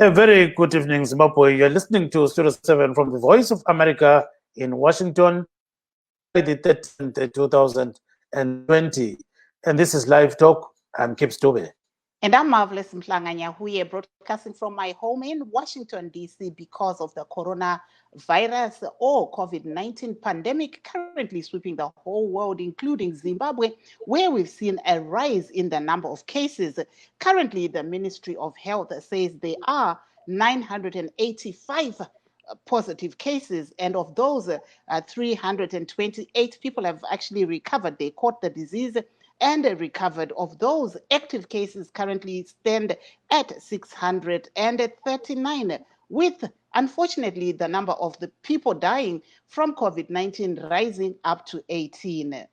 A very good evening, Zimbabwe. You're listening to Studio 7 from the Voice of America in Washington, the 13th, 2020. And this is Live Talk. I'm Kip Stube. And I'm Marvelous Mhlanganya, who are broadcasting from my home in Washington, D.C. because of the coronavirus or COVID-19 pandemic currently sweeping the whole world, including Zimbabwe, where we've seen a rise in the number of cases. Currently, the Ministry of Health says there are 985 positive cases, and of those, 328 people have actually recovered. They caught the disease and recovered. Of those, active cases currently stand at 639, with, unfortunately, the number of the people dying from COVID-19 rising up to 18.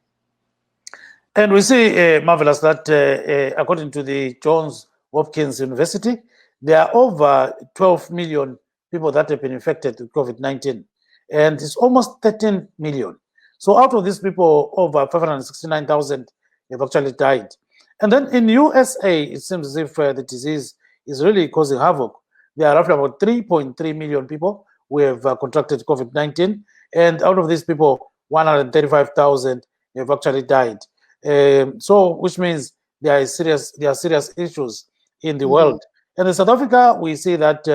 And we see, Marvelous, that according to the Johns Hopkins University, there are over 12 million people that have been infected with COVID-19, and it's almost 13 million. So out of these people, over 569,000 have actually died. And then in USA, it seems as if the disease is really causing havoc. There are roughly about 3.3 million people who have contracted COVID-19, and out of these people, 135,000 have actually died. So, which means there are serious issues in the world. And in South Africa, we see that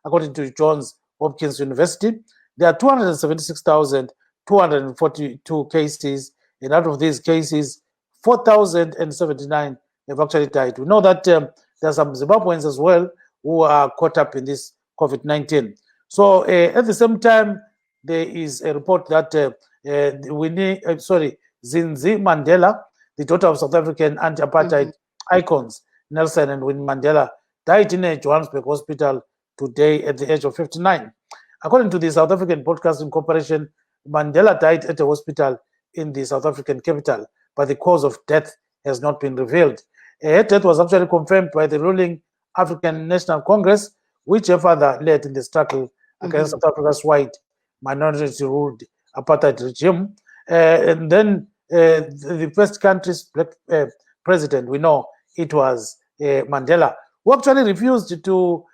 according to Johns Hopkins University, there are 276,242 cases, and out of these cases, 4,079 have actually died. We know that there are some Zimbabweans as well who are caught up in this COVID-19. So at the same time, there is a report that Zindzi Mandela, the daughter of South African anti-apartheid icons Nelson and Winnie Mandela, died in a Johannesburg hospital today at the age of 59. According to the South African Broadcasting Corporation, Mandela died at a hospital in the South African capital, but the cause of death has not been revealed. Her death was actually confirmed by the ruling African National Congress, which her father led in the struggle against South Africa's white minority-ruled apartheid regime. And then the first country's black president, we know it was Mandela, who actually refused to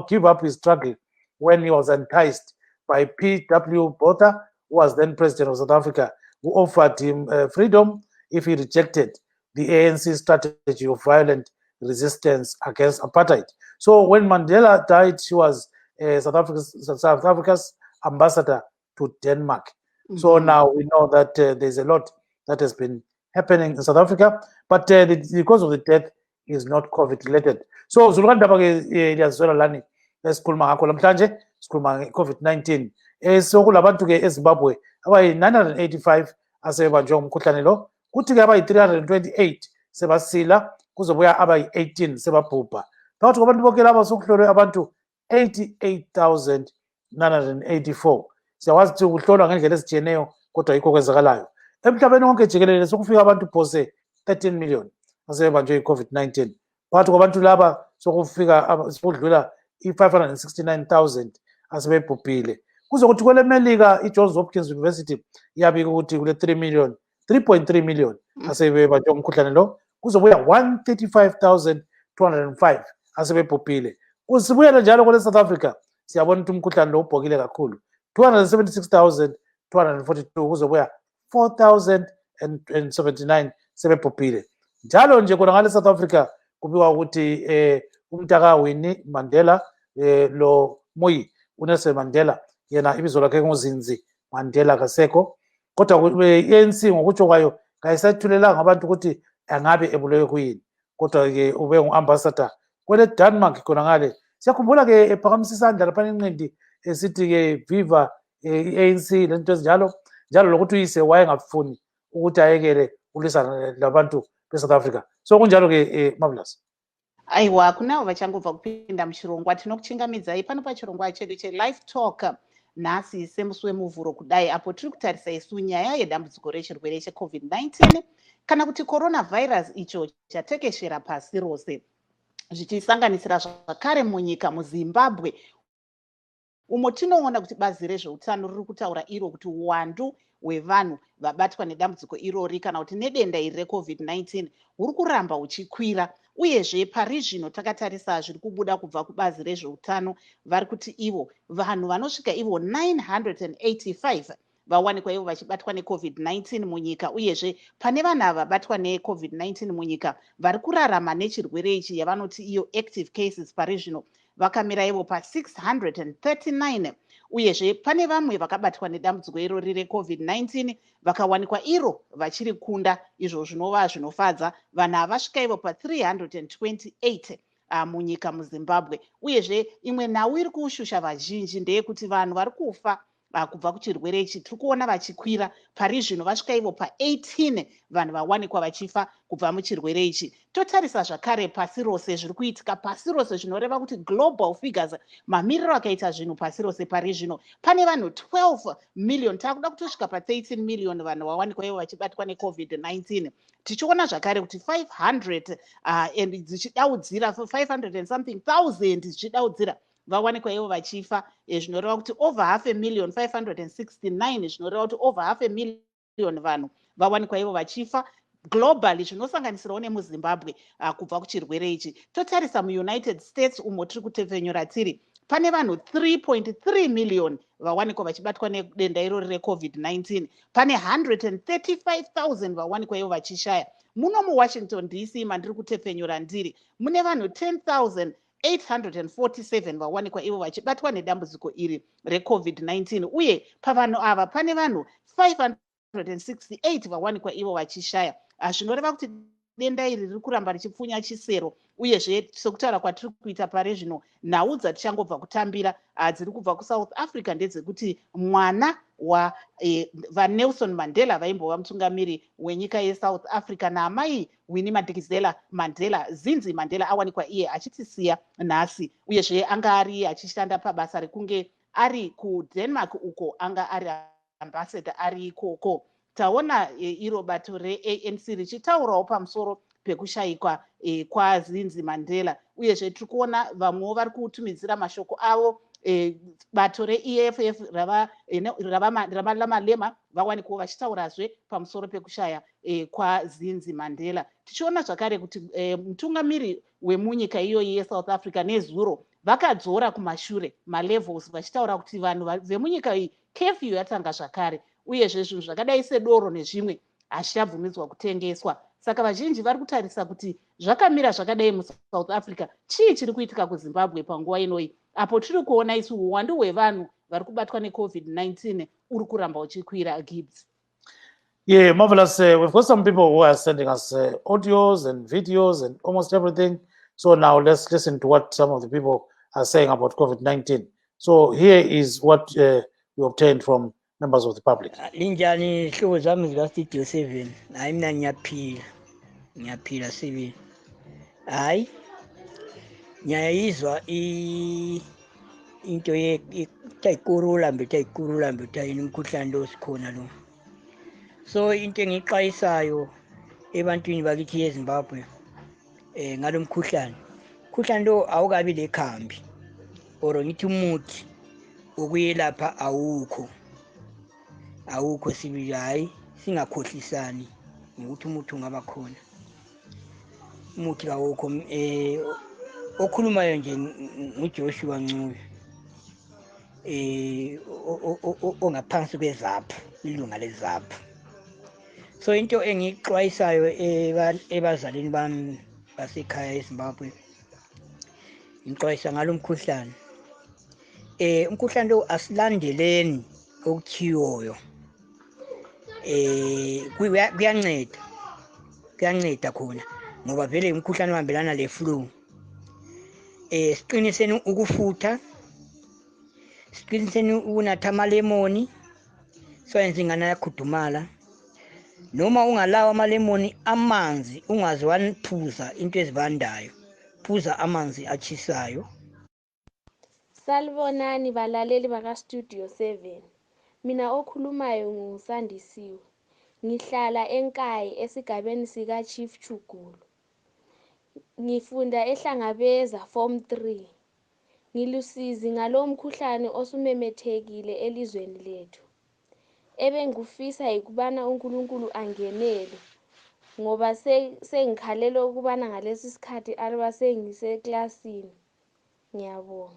give up his struggle when he was enticed by P.W. Botha, who was then president of South Africa, who offered him freedom if he rejected the ANC strategy of violent resistance against apartheid. So when Mandela died, she was South Africa's ambassador to Denmark. So now we know that there's a lot that has been happening in South Africa, but the cause of the death is not COVID-related. So lani esikhuluma ngakho namhlanje sikhuluma nge-COVID-19. Sokulabantu-ke eZimbabwe abayi-985 asebebanjwe umkhuhlane lo, kuthi-ke abayi-328 sebasila, kuzobuya abayi-18 sebabhubha. Phakathi kwabantu bonke laba sokuhlolwe abantu 88,984. Siyakwazi ukuthi ukuhlolwa ngendlela ezitshiyeneyo, kodwa yikho kwenzakalayo. Emhlabeni wonke jikelele sokufika abantu phose 13 million asebebanjwe i-COVID-19. Phakathi kwabantu laba sokudlula i-569,000 asebebhubhile. Kuzokuthi kwele Melika, i-Johns Hopkins University iyabika ukuthi kule 3.3 million asebebanjwe umkhuhlane lo, kuzobuya 135,205 asebebhubhile. Kusibuyela njalo kwele South Africa, siyabona ukuthi umkhuhlane lo ubhokile kakhulu, 276,242, kuzobuya 4,079 sebebhubhile. Njalo nje khona ngale South Africa kubikwa ukuthi umntaka Winnie Mandela lo Moyi uNelson Mandela, yena ibizo lakhe nguZindzi Mandela kasekho, kodwa i-ANC ngokutsho kwayo kayisayithulelanga abantu ukuthi angabe ebulewe kuyini, kodwa-ke ube ngu-ambassador kwele Denmark khona ngale. Siyakhumbula-ke ephakamisa isandla laphana enqindi esithi-ke viva i-ANC lento ezinjalo, njalo lokuthi uyise wayengafuni ukuthi ayekele ukulwisana labantu be-South Africa. So kunjalo-ke Marvelous. Aiwa, kunavo vachangobva kupinda muchirongwa tinokuchingamidzai pano pachirongwa chedu che-LiveTalk nhasi semusi wemuvhuro kudai, apo tiri kutarisa isu nyaya yedambudziko rechirwere cheCovid-19 kana kuti coronavirus, icho chatekeshera pasi rose, zvichisanganisira zvakare munyika muZimbabwe umo tinoona kuti bazi rezveutano riri kutaura iro kuti uwandu hwevanhu vabatwa nedambudziko irori kana kuti nedenda iri reCovid-19 huri kuramba huchikwira. Uyezve pari zvino takatarisa zviri kubuda kubva kubazi rezveutano vari kuti ivo vanhu vanosvika ivo 985 vawanikwa ivo vachibatwa neCovid-19 munyika. Uyezve pane vanhu ava vabatwa neCovid-19 munyika vari kurarama nechirwere ichi yavanoti iyo active cases pari zvino vakamira ivo pa639. Uyezve pane vamwe vakabatwa nedambudziko irori reCovid-19 vakawanikwa iro vachiri kunda, izvo zvinova zvinofadza. Vanhu ava vasvika ivo pa328 munyika muZimbabwe. Uyezve imwe nhau iri kushusha vazhinji ndeyekuti vanhu vari kufa kubva kuchirwere ichi tiri kuona vachikwira. Pari zvino vasvika ivo pa18 vanhu vawanikwa vachifa kubva muchirwere ichi. Totarisa zvakare pasi rose zviri kuitika pasi rose zvinoreva kuti global figures, mamiriro akaita zvinhu pasi rose pari zvino pane vanhu 12 million, takuda kutosvika pa13 million vanhu vawanikwa ivo vachibatwa neCovid-19. Tichiona zvakare kuti 500 and dzichidaudzira 500 and something thousand dzichidaudzira vawanikwa ivo vachifa, zvinoreva kuti over 5,569,000, zvinoreva kuti over 500,000 vanhu vawanikwa ivo vachifa globally, zvinosanganisirawo nemuZimbabwe kubva kuchirwere ichi. Totarisa muUnited States umo tiri kutepfenyura tiri pane vanhu 3.3 million vawanikwa vachibatwa nedenda irori reCovid-19, pane 135,000 vawanikwa ivo vachishaya. Muno muWashington DC mandiri kutepfenyura ndiri mune vanhu 10,847 vawanikwa ivo vachibatwa nedambudziko iri reCovid-19, uye pavanhu ava pane vanhu 568 vawanikwa ivo vachishaya. Zvinoreva kuti denda iri riri kuramba richipfunya chisero. Uyezve sekutaura kwatiri kuita pari zvino, nhau dzatichangobva kutambira dziri kubva kuSouth Africa ndedzekuti mwana vaNelson Mandela vaimbova mutungamiri wenyika yeSouth Africa naamai Winnie Madikizela Mandela, Zindzi Mandela, awanikwa iye achitisiya nhasi. Uyezve anga ari achishanda pabasa rekunge ari kuDenmark uko anga ari ambassador ari ikoko. Taona iro bato reANC richitaurawo pamusoro pekushayikwa kwaZindzi Mandela. Uyezve tiri kuona vamwewo vari kutumidzira mashoko avo. Bato reEFF ravaLamalema vawanikwawo vachitaurazve pamusoro pekushaya kwaZindzi Mandela. Tichiona zvakare kuti mutungamiri wemunyika iyoyi yeSouth Africa nezuro vakadzora kumashure malevels vachitaura kuti vanhu vemunyika iyi curfew yatanga zvakare, uyezve zvinhu zvakadai sedoro nezvimwe hazvichabvumidzwa kutengeswa. Saka vazhinji vari kutarisa kuti zvakamira zvakadai muSouth Africa, chii chiri kuitika kuZimbabwe panguva inoyi, apo tiri kuona isu uwandu hwevanhu vari kubatwa neCovid-19 uri kuramba uchikwira. Gibbs. Yeah, marvelous. We've got some people who are sending us audios and videos and almost everything. So now let's listen to what some of the people are saying about COVID-19. So here is what we obtained from members of the public. Linjani hlobo zami zika Studio 7. Hayi mina ngiyaphila 7. Hayi ngiyayizwa into yeyikurula yini umkhuhlane lo sikhona lo. So into engiqayisayo ebantwini bakithi eZimbabwe ngalomkhuhlane lo awukabi lekhambi or ngithi umuthi ukuyelapha awukho sibili. Hayi singakhohlisani ngokuthi umuthi ungaba khona, umuthi awukho. Okhulumayo nje nguJoshua Ncube ongaphansi kwezaphu, ilunga lezaphu. So into engixwayisayo ebazalini bami basekhaya eZimbabwe, ngixwayisa ngalo mkhuhlane. Umkhuhlane lo asilandeleni okuthiyoyo. Kuyanceda khona ngoba vele umkhuhlane uhambelana le-flu. Siqiniseni ukufutha, siqiniseni ukunatha amalemoni, siwayenze ingane yakhudumala. Noma ungalawa amalemoni, amanzi ungaze waniphuza into ezibandayo, phuza amanzi achisayo. Salibonani balaleli bakaStudio 7. Mina okhulumayo ngusandisiwe. Ngihlala eNkayi esigabeni sika Chief Chugulu. Ngifunda ehlangabeza Form 3. Ngilusizi ngalo mkhuhlane osumemethekile elizweni lethu. Ebengifisa ukubana uNkulunkulu angenele ngoba sengikhalela ukubana ngalesi sikhathi alba sengiseklasini. Ngiyabonga.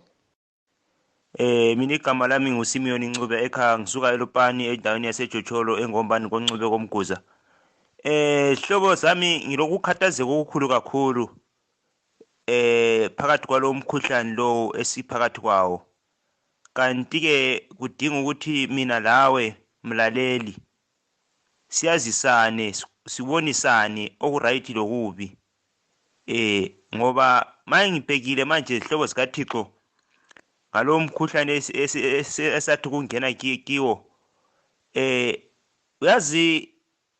Mina igama lami nguSimeon Ncube ekhaya ngisuka eLupani endaweni yaseJocholo engombani koNcube komguza. Hlobo sami ngilokukhathazeka okukhulu kakhulu phakathi kwalo mkhuhlane lo esiphakathi kwawo. Kanti ke kudinga ukuthi mina lawe mlaleli siyazisane sibonisane okuright lokubi. Ngoba manje ngibhekile manje hlobo sikaThixo ngalo mkhuhlane esathi kungena kiwo uyazi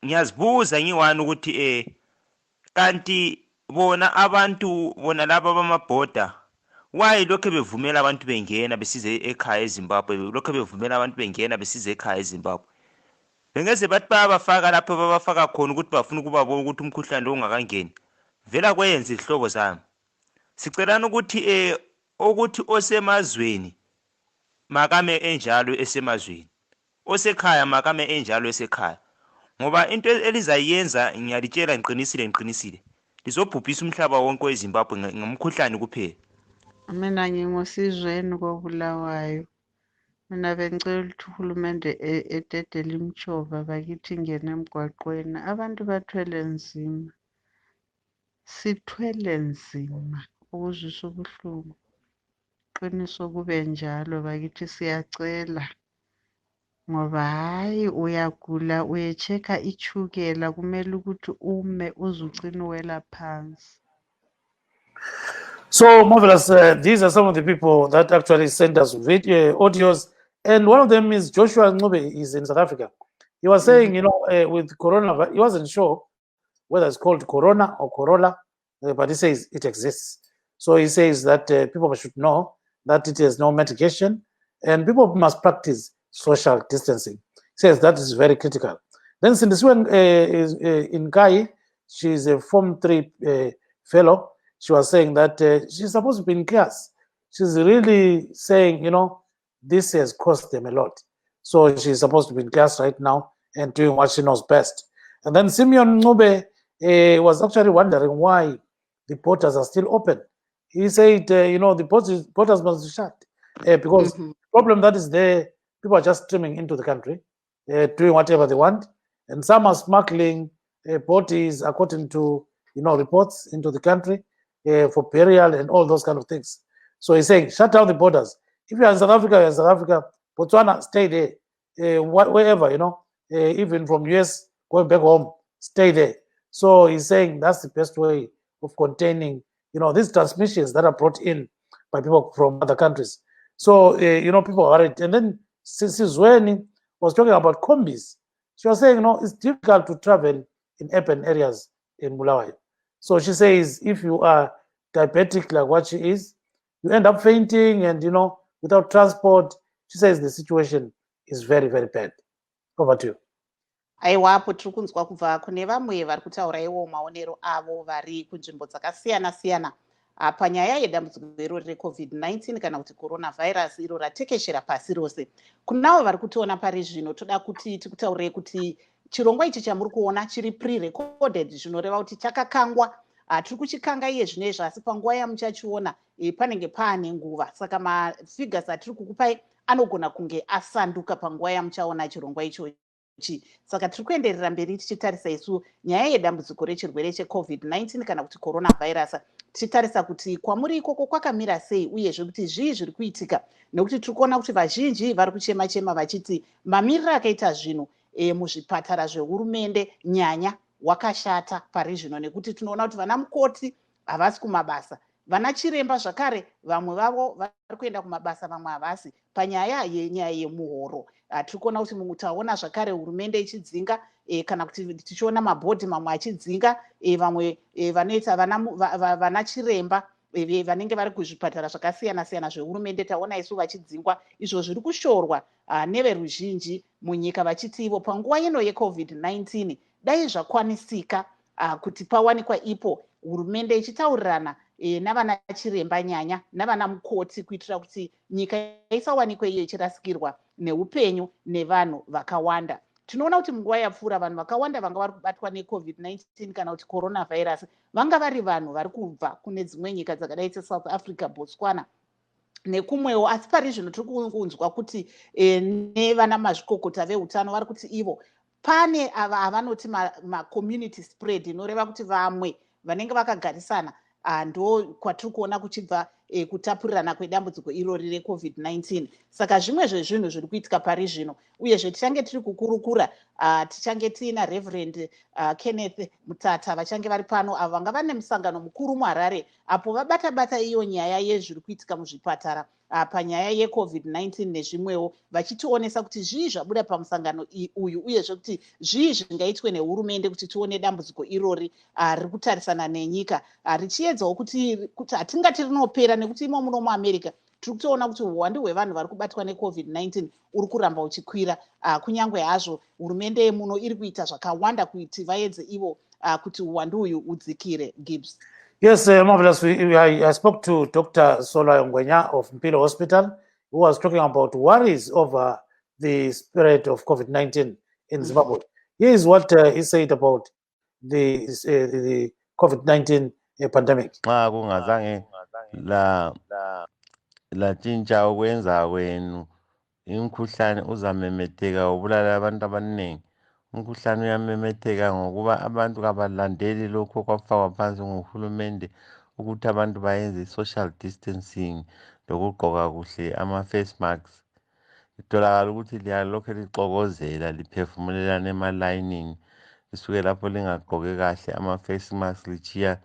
ngiyazibuza ngiwani ukuthi kanti bona abantu bona laba bamabhoda why lokho bevumela abantu bengena besize ekhaya eZimbabwe lokho bevumela abantu bengena besize ekhaya eZimbabwe bengeze bathi bayabafaka lapho babafaka khona ukuthi bafuna ukubabona ukuthi umkhuhlane lo ungakangeni vela kwenze ihlobo zami sicelana ukuthi ukuthi osemazweni makame enjalo esemazweni osekhaya makame enjalo esekhaya ngoba into elizayenza ngiyalitshela ngiqinisile lizobhubhisa umhlaba wonke weZimbabwe ngomkhuhlane kuphela. Mina ngingosizweni koBulawayo. Mina bengicela ukuthi uhulumende ededele imchova bakithi ingene emgwaqweni. Abantu bathwele nzima. Sithwele nzima ukuzwisa ubuhlungu. Qiniso kube njalo bakithi siyacela. Ngoba hayi uyagula uyecheka ichukela kumele ukuthi ume uzucina uwela phansi. So marvelous. These are some of the people that actually sent us audios, and one of them is Joshua Ncube. He's in South Africa. He was saying, with corona, he wasn't sure whether it's called corona or corolla, but he says it exists. So he says that people should know that it has no medication, and people must practice social distancing. He says that is very critical. Then Zindzi is in Kai. She's a Form 3 fellow. She was saying that she's supposed to be in class. She's really saying, this has cost them a lot. So she's supposed to be in class right now and doing what she knows best. And then Simeon Ncube was actually wondering why the borders are still open. He said, the borders must be shut because the problem that is there, people are just streaming into the country, doing whatever they want. And some are smuggling bodies according to, reports into the country. For burial and all those kind of things. So he's saying, shut down the borders. If you're in South Africa, you're in South Africa. Botswana, stay there. Wherever, even from US, going back home, stay there. So he's saying that's the best way of containing, these transmissions that are brought in by people from other countries. So, people are worried. And then Zindzi was talking about combis. She was saying, it's difficult to travel in urban areas in Bulawayo. So she says, if you are diabetic like what she is, you end up fainting and, without transport. She says the situation is very, very bad. Over to you. Aiwapo tiri kunzwa kubva kune vamwe vari kutaura iwo maonero avo vari kunzvimbo dzakasiyana-siyana panyaya yedambudziko irori reCovid-19 kana kuti coronavirus iro ratekeshera pasi rose. Kunavo vari kutiona pari zvino toda kuti tikutaurei kuti chirongwa ichi chamuri kuona chiri pre-recorded zvinoreva kuti chakakangwa. Tiri kuchikanga iye zvinezvi asi panguva yamuchachiona panenge paane nguva. Saka mafigures atiri kukupai anogona kunge asanduka panguva yamuchaona chirongwa ichochi. Saka tiri kuenderera mberi tichitarisa isu nyaya yedambudziko rechirwere cheCovid-19 kana kuti coronavirus. Tichitarisa kuti kwamuri ikoko kwakamira sei uyezve kuti zvii zviri kuitika nekuti tiri kuona kuti vazhinji vari kuchema-chema vachiti mamiriro akaita zvinhu muzvipatara zvehurumende nyanya wakashata pari zvino nekuti tinoona kuti vana mukoti havasi kumabasa, vana chiremba zvakare vamwe vavo vari kuenda kumabasa vamwe havasi panyaya yenyaya yemuhoro. Tiri kuona kuti taona zvakare hurumende ichidzinga kana kuti tichiona mabhodhi mamwe achidzinga vamwe vanoita vana chiremba vanenge vari kuzvipatara zvakasiyana-siyana zvehurumende taona isu vachidzingwa. Izvo zviri kushorwa neveruzhinji munyika vachiti ivo panguva ino yeCovid-19 dai zvakwanisika kuti pawanikwa ipo hurumende ichitaurirana navana chiremba nyanya navana mukoti kuitira kuti nyika isawanikwe iyo ichirasikirwa neupenyu nevanhu vakawanda. Tinoona kuti munguva yapfuura vanhu vakawanda vanga vari kubatwa neCovid-19 kana kuti coronavirus vanga vari vanhu vari kubva kune dzimwe nyika dzakadai seSouth Africa, Botswana nekumwewo. Asi pari zvino tiri kunzwa kuti nevana mazvikokota veutano vari kuti ivo pane ava avanoti macommunity spread, inoreva kuti vamwe vanenge vakagarisana ndo kwatiri kuona kuchibva kutapurirana kwedambudziko irori reCovid-19. Saka zvimwe zvezvinhu zviri kuitika pari zvino, uyezve tichange tiri kukurukura tichange tiina Reverend Kenneth Mutata vachange vari pano, avo vanga vane musangano mukuru muHarare apo vabata iyo nyaya yezviri kuitika muzvipatara panyaya yeCovid-19 nezvimwewo, vachitionesa kuti zvii zvabuda pamusangano uyu, uyezve kuti zvii zvingaitwe nehurumende kuti tione dambudziko irori riri kutarisana nenyika richiedzawo kuti hatingati rinopera, nekuti imo muno muAmerica tiri kutoona kuti uwandu hwevanhu vari kubatwa neCovid-19 uri kuramba uchikwira, kunyange hazvo hurumende yemuno iri kuita zvakawanda kuti vaedze ivo kuti uwandu uyu udzikire. Gibbs. Yes, marvelous. I spoke to Dr. Sola Ngwenya of Mpilo Hospital, who was talking about worries over the spread of COVID-19 in Zimbabwe. Here is what he said about the COVID-19 pandemic. La tshintsha ukwenza kwenu imkhuhlane uzamemetheka ubulala abantu abaningi. Umkhuhlane uyamemetheka ngokuba abantu kabalandeli lokho kwafakwa phansi nguhulumende ukuthi abantu bayenze social distancing lokugqoka kuhle ama-face masks. Itholakala ukuthi liyalokhe lixokozela liphefumulelana emalayinini lisuke lapho lingagqoke kahle ama-face masks lichiya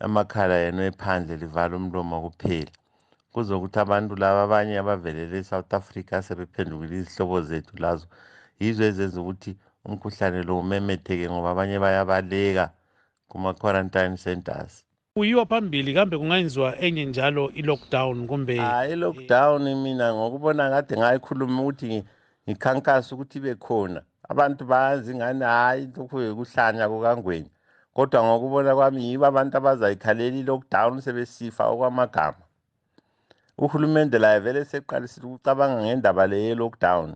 amakhala yenu ephandle livala umlomo kuphela. Kuzokuthi abantu laba abanye abavelele eSouth Africa sebephendukile izihlobo zethu lazo yizo ezenza ukuthi umkhuhlane lo umemetheke ngoba abanye bayabaleka kuma-quarantine centers. Kuyiwa phambili kambe kungayenziwa enye njalo i-lockdown kumbe? I-lockdown mina ngokubona kade ngayikhuluma ukuthi ngikhankasa ukuthi ibe khona. Abantu bayazi ingane hayi lokhu bekuhlanya kukangwenya. Kodwa ngokubona kwami yibo abantu abazayikhalela i-lockdown sebesifa okwamagama. Uhulumende laye vele seqalisile ukucabanga ngendaba le ye-lockdown.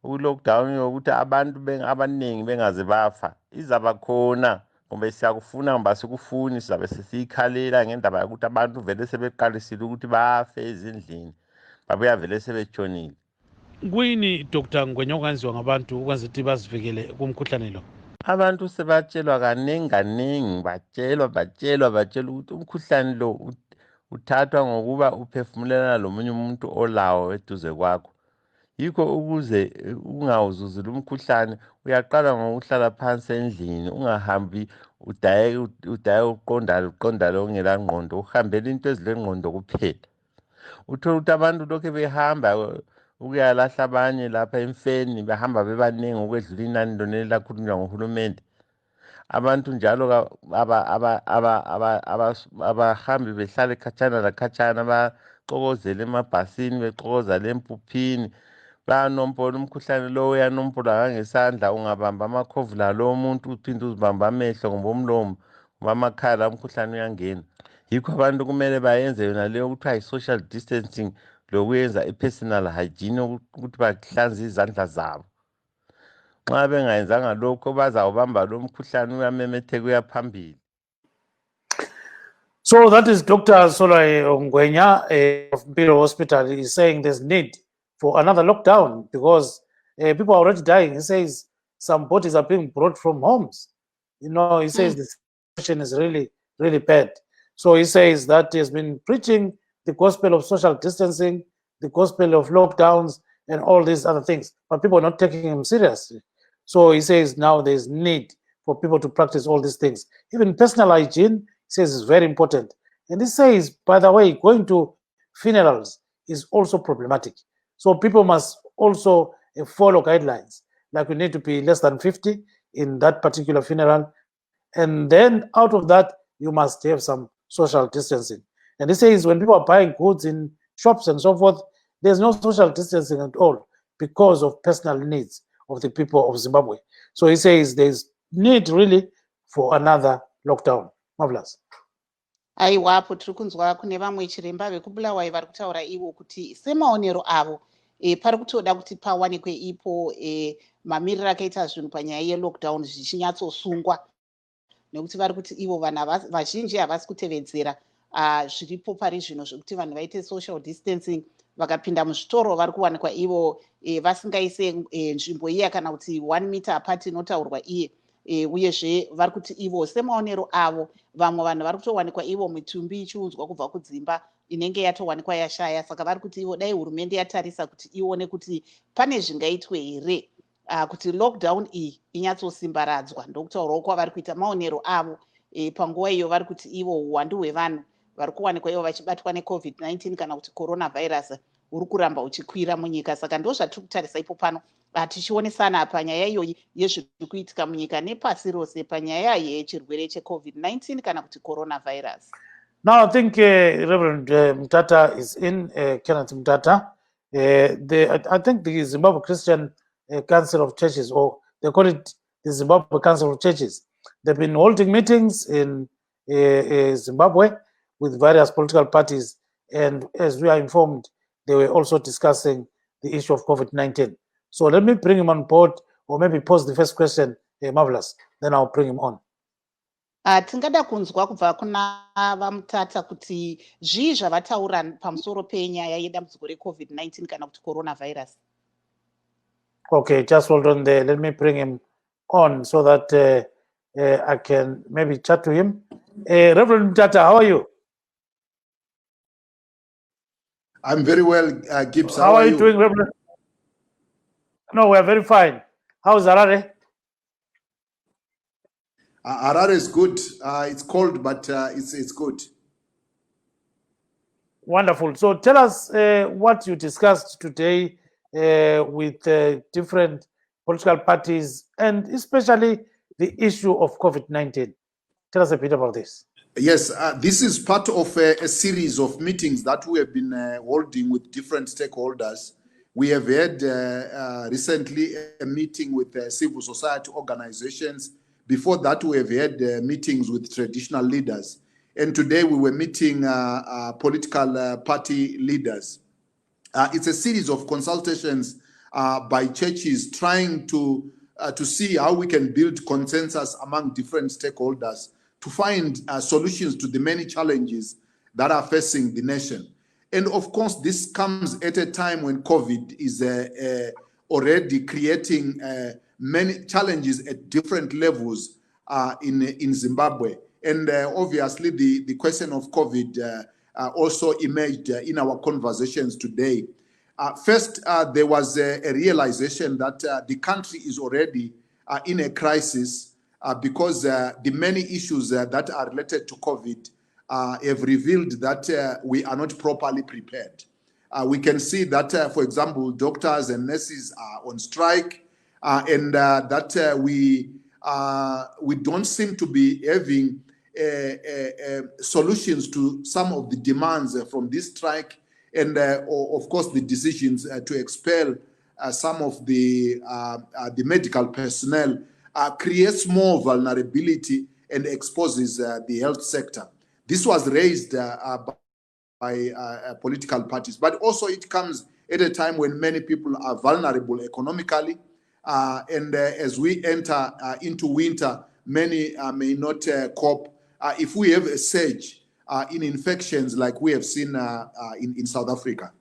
U-lockdown yokuthi abantu abaningi bengaze bafa izaba khona ngoba siyakufuna ngoba sikufuni sizabe sesiyikhalela ngendaba yokuthi abantu vele sebeqalisile ukuthi bafe ezindlini babuya vele sebetshonile. Kuyini Dr. Ngwenya okwenziwa ngabantu ukwenza ukuthi bazivikele kumkhuhlane lo? Abantu sebatshelwa kaningi batshelwa ukuthi umkhuhlane lo uthathwa ngokuba uphefumulelana lomunye umuntu olawo eduze kwakho. Yikho ukuze ungawuzuzula umkhuhlane uyaqala ngokuhlala phansi endlini, ungahambi udaye uqonda ongela ngqondo, uhambele into ezilengqondo kuphela. Uthola ukuthi abantu lokho behamba ukuyalahla abanye lapha emfeni, behamba bebaningi ukwedlula inani loneli lakhulunywa nguhulumende. Abantu njalo abahambi behlale khatshana lakhatshana, baxokozela emabhasini, bexokozela empuphini, bayanompola umkhuhlane lo uyanompola ngangesandla. Ungabamba amakhovula lo muntu uphinde uzibamba amehlo ngomlomo ngoba amakhala umkhuhlane uyangena. Yikho abantu kumele bayenze yona leyo kuthiwa yi-social distancing lokuyenza i-personal hygiene ukuthi bahlanze izandla zabo. Nxa bengayenzanga lokho bazawubamba lo mkhuhlane uyamemetheka uyaphambili. So that is Dr. Sola Ngwenya of Mpilo Hospital. He's saying there's need for another lockdown because people are already dying. He says some bodies are being brought from homes. You know, he says the situation is really, really bad. So he says that he has been preaching the gospel of social distancing, the gospel of lockdowns, and all these other things, but people are not taking him seriously. So he says now there's need for people to practice all these things. Even personal hygiene, he says, is very important. And he says, by the way, going to funerals is also problematic. So people must also follow guidelines, like we need to be less than 50 in that particular funeral. And then out of that, you must have some social distancing. And he says when people are buying goods in shops and so forth, there's no social distancing at all because of personal needs of the people of Zimbabwe. So he says there's need really for another lockdown. Marvelous. aiwapo tiri kunzwa kune vamwe chiremba vekubulawayo vari kutaura ivo kuti semaonero avo pari kutoda kuti pawanikwe ipo mamiriro akaita zvinhu panyaya yelockdown zvichinyatsosungwa, nekuti vari kuti ivo vanhu vazhinji havasi kutevedzera zviripo pari zvino zvekuti vanhu vaite social distancing. Vakapinda muzvitoro vari kuwanikwa ivo vasingaise nzvimbo iya kana kuti 1 meter apart inotaurwa iye. Uyezve vari kuti ivo semaonero avo vamwe vanhu vari kutowanikwa ivo mitumbi ichiunzwa kubva kudzimba inenge yatowanikwa yashaya. Saka vari kuti ivo dai hurumende yatarisa kuti ione kuti pane zvingaitwe here kuti lockdown iyi inyatsosimbaradzwa. Ndokutaurawo kwavari kuita maonero avo panguva iyo vari kuti ivo uwandu hwevanhu vari kuwanikwa ivo vachibatwa neCovid-19 kana kuti coronavirus huri kuramba uchikwira munyika. Saka ndo zvatiri kutarisa ipo pano tichionesana panyaya iyoyi yezviri kuitika munyika nepasi rose panyaya yechirwere cheCovid-19 kana kuti coronavirus. Now I think Reverend Mtata is in, Kenneth Mtata. I think the Zimbabwe Christian Council of Churches, or they call it the Zimbabwe Council of Churches, they've been holding meetings in Zimbabwe with various political parties, and as we are informed, they were also discussing the issue of COVID-19. So let me bring him on board, or maybe pose the first question, Marvelous, then I'll bring him on. Tingada kunzwa kubva kuna vaMutata kuti zvii zvavataura pamusoro penyaya yedambudziko reCovid-19 kana kuti coronavirus. Okay, just hold on there. Let me bring him on so that I can maybe chat to him. Reverend Mtata, how are you? I'm very well, Gibbs. How are you doing, Reverend? No, we are very fine. How's Harare? Harare is good. It's cold, but it's good. Wonderful. So tell us what you discussed today with different political parties, and especially the issue of COVID-19. Tell us a bit about this. Yes, this is part of a series of meetings that we have been holding with different stakeholders. We have had recently a meeting with civil society organizations. Before that, we have had meetings with traditional leaders. And today we were meeting political party leaders. It's a series of consultations by churches trying to see how we can build consensus among different stakeholders to find solutions to the many challenges that are facing the nation. And of course, this comes at a time when COVID is already creating many challenges at different levels in Zimbabwe. And obviously, the question of COVID also emerged in our conversations today. First, there was a realization that the country is already in a crisis because the many issues that are related to COVID have revealed that we are not properly prepared. We can see that, for example, doctors and nurses are on strike, and that we don't seem to be having solutions to some of the demands from this strike, and of course the decisions to expel some of the medical personnel creates more vulnerability and exposes the health sector. This was raised by political parties, but also it comes at a time when many people are vulnerable economically, and as we enter into winter, many may not cope. If we have a surge in infections like we have seen in South Africa.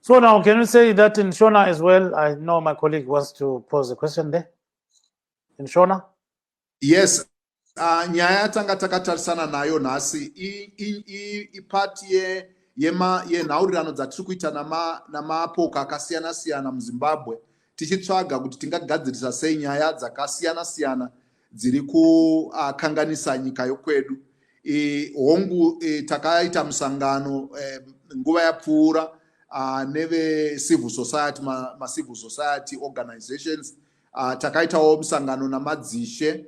So now, can you say that in Shona as well? I know my colleague wants to pose a question there. In Shona? Yes. Nyaya tanga takatarisana nayo nhasi ipati yenhaurirano dzatiri kuita namapoka akasiyana siyana muZimbabwe tichitsvaga kuti tingagadzirisa sei nyaya dzakasiyana siyana dziri kukanganisa nyika yokwedu. Hongu takaita musangano nguva yapfuura neve civil society, civil society organizations, takaitawo musangano namadzishe.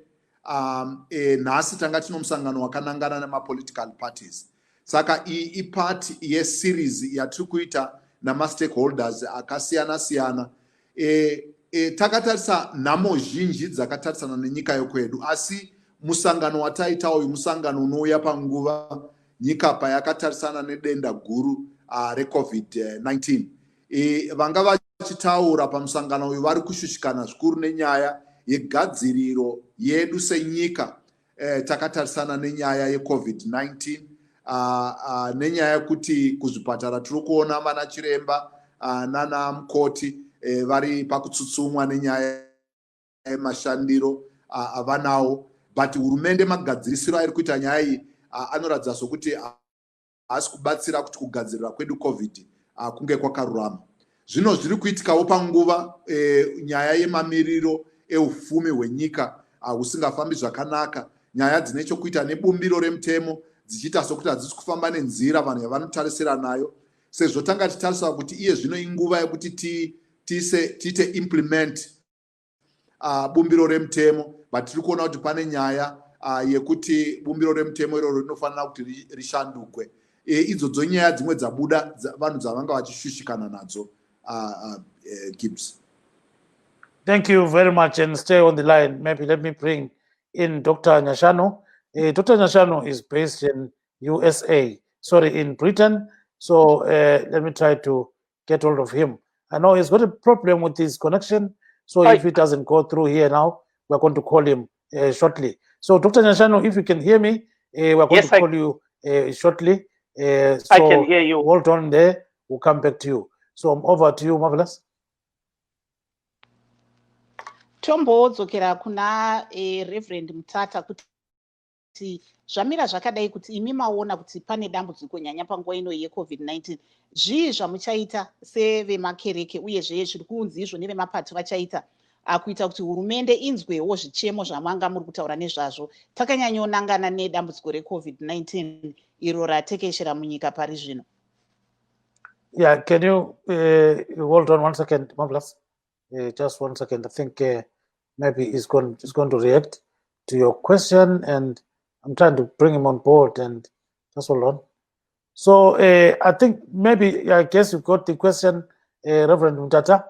Nhasi tanga tino musangano wakanangana nemapolitical parties. Saka ipart yeseries yatiri kuita namastakeholders akasiyana siyana. Takatarisa nhamo zhinji dzakatarisana nenyika yokwedu, asi musangano wataita uyu musangano unouya panguva nyika payakatarisana nedenda guru reCovid-19. Vanga vachitaura pamusangano uyu vari kushushikana zvikuru nenyaya yegadziriro yedu senyika takatarisana nenyaya yeCovid-19, nenyaya yekuti kuzvipatara tiri kuona vana chiremba nana mukoti vari pakutsutsumwa nenyaya yemashandiro avanawo, but hurumende magadzirisiro ari kuita nyaya iyi anoratidza sokuti haasi kubatsira kuti kugadzirira kwedu COVID kunge kwakarurama. Zvino zviri kuitikawo panguva nyaya yemamiriro eufumi hwenyika husingafambi zvakanaka, nyaya dzine chokuita nebumbiro remutemo dzichiita sokuti hadzisi kufamba nenzira vanhu yavanotarisira nayo, sezvo tanga titarisa kuti iye zvino inguva yekuti tiite implement bumbiro remutemo, but tiri kuona kuti pane nyaya yekuti bumbiro remutemo iroro rinofanira kuti rishandukwe. Idzodzo nyaya dzimwe dzabuda vanhu dzavanga vachishushikana nadzo. Gibbs. Thank you very much, and stay on the line. Maybe let me bring in Dr. Nyashano. Dr. Nyashano is based in in Britain. So let me try to get hold of him. I know he's got a problem with his connection. So if it doesn't go through here now, we're going to call him shortly. So Dr. Nyashano, if you can hear me, we're going to call you shortly. I can hear you. Hold on there. We'll come back to you. So I'm over to you, Marvelous. Tombodzokera kuna Reverend Mutata kuti zvamira zvakadai kuti imi maona kuti pane dambudziko nyanya panguva ino yeCovid-19, zvii zvamuchaita sevemakereke uyezve zviri kunzi izvo nevemapato vachaita kuita kuti hurumende inzwewo zvichemo zvamanga muri kutaura nezvazvo, takanyanyonangana nedambudziko reCovid-19 iro ratekeshera munyika pari zvino? Yeah, can you hold on 1 second, Marvelous? Just 1 second. I think maybe he's going to react to your question, and I'm trying to bring him on board, and just hold on. So I think maybe, I guess you've got the question, Reverend Mutata.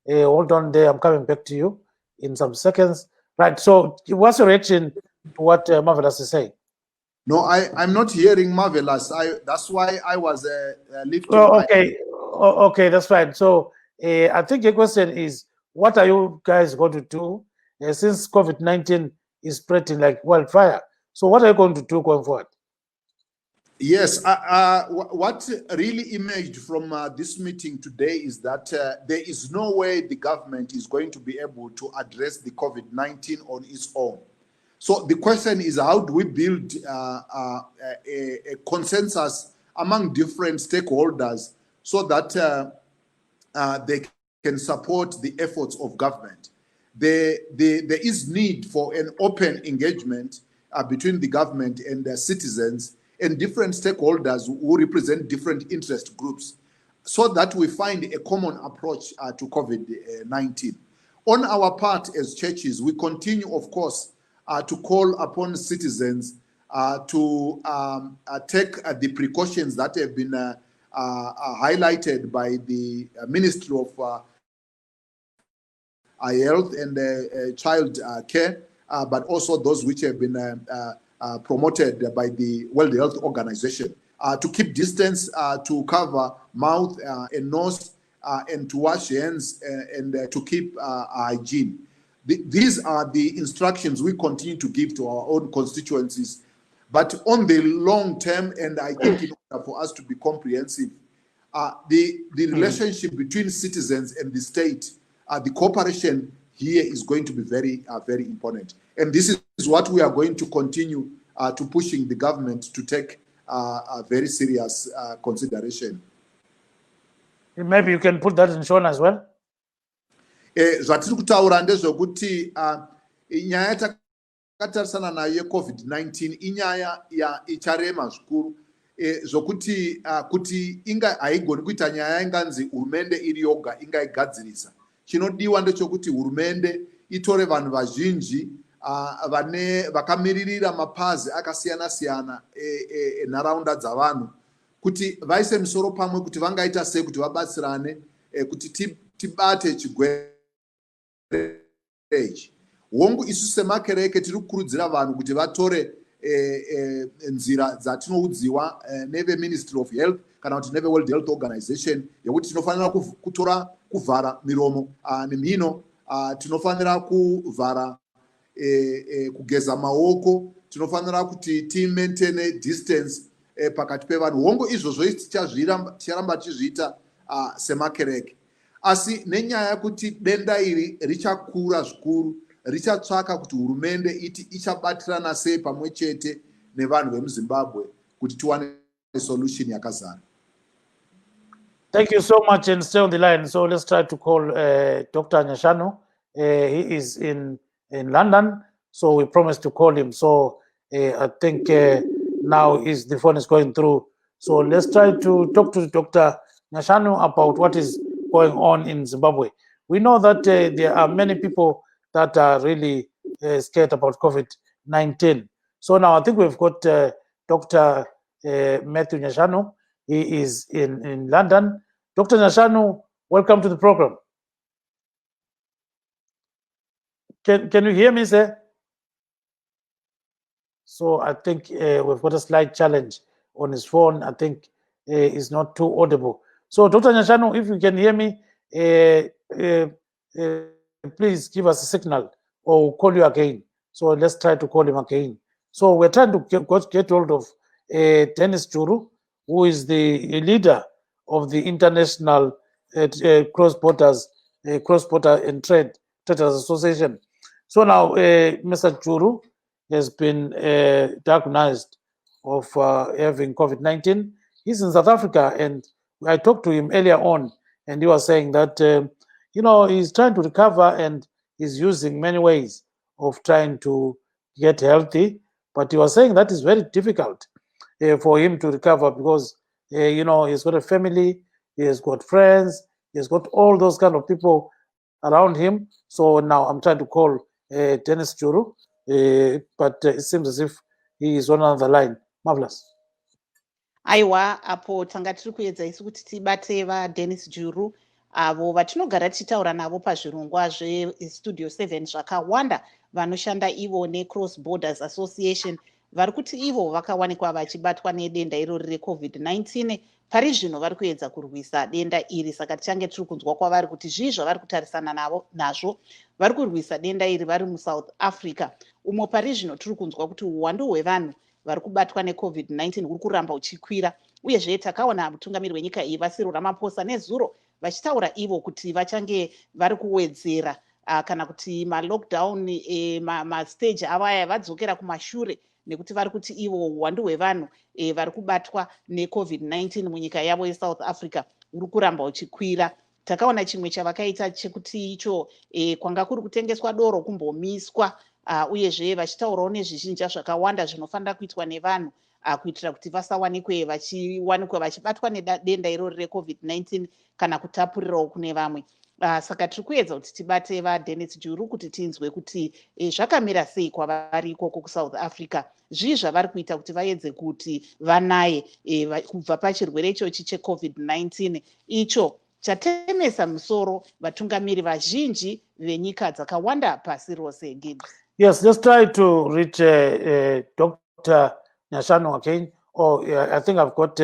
Hold on there. I'm coming back to you in some seconds. Right. So what's your reaction to what Marvelous is saying? No, I'm not hearing Marvelous. That's why I was lifting. Oh, okay. Okay, that's fine. So I think your question is, what are you guys going to do since COVID-19 is spreading like wildfire? So what are you going to do going forward? Yes, what really emerged from this meeting today is that there is no way the government is going to be able to address the COVID-19 on its own. So the question is, how do we build a consensus among different stakeholders so that they can support the efforts of government? There is need for an open engagement between the government and the citizens and different stakeholders who represent different interest groups, so that we find a common approach to COVID-19. On our part as churches, we continue, of course, to call upon citizens to take the precautions that have been highlighted by the Ministry of Health and Child Care, but also those which have been promoted by the World Health Organization, to keep distance, to cover mouth and nose, and to wash hands, and to keep hygiene. These are the instructions we continue to give to our own constituencies. But on the long term, and I think in order for us to be comprehensive, the relationship between citizens and the state, the cooperation here is going to be very, very important. And this is what we are going to continue to pushing the government to take a very serious consideration. Maybe you can put that in Sean as well. Zvatiri kutaura ndezvekuti nyaya takatarisana nayo yeCovid-19 inyaya icharema zvikuru, zvokuti kuti inga haigoni kuita nyaya inganzi hurumende iri yoga ingaigadzirisa. Chinodiwa ndechekuti hurumende itore vanhu vazhinji vakamiririra mapazi akasiyana siyana enharaunda dzavanhu, kuti vaise misoro pamwe kuti vangaita sei kuti vabatsirane kuti tibate chigwere ichi. hongu isu semakereke tiri kukurudzira vanhu kuti vatore nzira dzatinoudziwa neve-Ministry of Health kana kuti neve-World Health Organization yekuti tinofanira kutora kuvhara miromo nemhino, tinofanira kuvhara kugeza maoko, tinofanira kuti timaintaine distance pakati pevanhu. Hongu izvozvo ticharamba tichizviita semakereke, asi nenyaya yekuti denda iri richakura zvikuru, richatsvaka kuti hurumende iti ichabatirana sei pamwe chete nevanhu vemuZimbabwe kuti tiwane solution yakazara. Thank you so much, and stay on the line. So let's try to call Dr. Nyashanu. He is in London, so we promised to call him. So I think now the phone is going through. So let's try to talk to Dr. Nyashanu about what is going on in Zimbabwe. We know that there are many people that are really scared about COVID-19. So now I think we've got Dr. Matthew Nyashanu. He is in London. Dr. Nyashanu, welcome to the program. Can you hear me, sir? So I think we've got a slight challenge on his phone. I think it's not too audible. So Dr. Nyashanu, if you can hear me, please give us a signal or we'll call you again. So let's try to call him again. So we're trying to get hold of Dennis Juru, who is the leader of the International Cross-Border and Traders Association. So now Mr. Juru has been diagnosed of having COVID-19. He's in South Africa, and I talked to him earlier on, and he was saying that he's trying to recover and he's using many ways of trying to get healthy, but he was saying that is very difficult for him to recover because he's got a family, he has got friends, he has got all those kind of people around him. So now I'm trying to call Dennis Juru, but it seems as if he is on another line. Marvelous. Aiwa, apo tanga tiri kuedza isu kuti tibate vaDennis Juru avo vatinogara tichitaura navo pazvirongwa zvestudio 7 zvakawanda vanoshanda ivo neCross Borders Association vari kuti ivo vakawanikwa vachibatwa nedenda irori reCovid-19. Pari zvino vari kuedza kurwisa denda iri, saka tichange tiri kunzwa kwavari kuti zvii zvavari kutarisana nazvo. Vari kurwisa denda iri vari muSouth Africa, umo pari zvino tiri kunzwa kuti uwandu hwevanhu vari kubatwa neCovid-19 huri kuramba uchikwira, uyezve takaona mutungamiri wenyika iyi Cyril Ramaphosa nezuro vachitaura ivo kuti vachange vari kuwedzera kana kuti malockdown mastage avaya vadzokera kumashure, nekuti vari kuti ivo uwandu hwevanhu vari kubatwa neCovid-19 munyika yavo yeSouth Africa huri kuramba uchikwira. Takaona chimwe chavakaita chekuti icho kwanga kuri kutengeswa doro kumbomiswa, uyezve vachitaurawo nezvizhinja zvakawanda zvinofanira kuitwa nevanhu kuitira kuti vasawanikwe vachibatwa nedenda irori reCovid-19 kana kutapurirawo kune vamwe. Saka tiri kuedza kuti tibate vaDennis Juru kuti tinzwe kuti zvakamira sei kwavari ikoko kuSouth Africa, zvii zvavari kuita kuti vaedze kuti vanaye kubva pachirwere ichochi cheCovid-19 icho chatemesa musoro vatungamiri vazhinji venyika dzakawanda pasi rose. Yes, let's try to reach Dr. Nyashanu again. I think I've got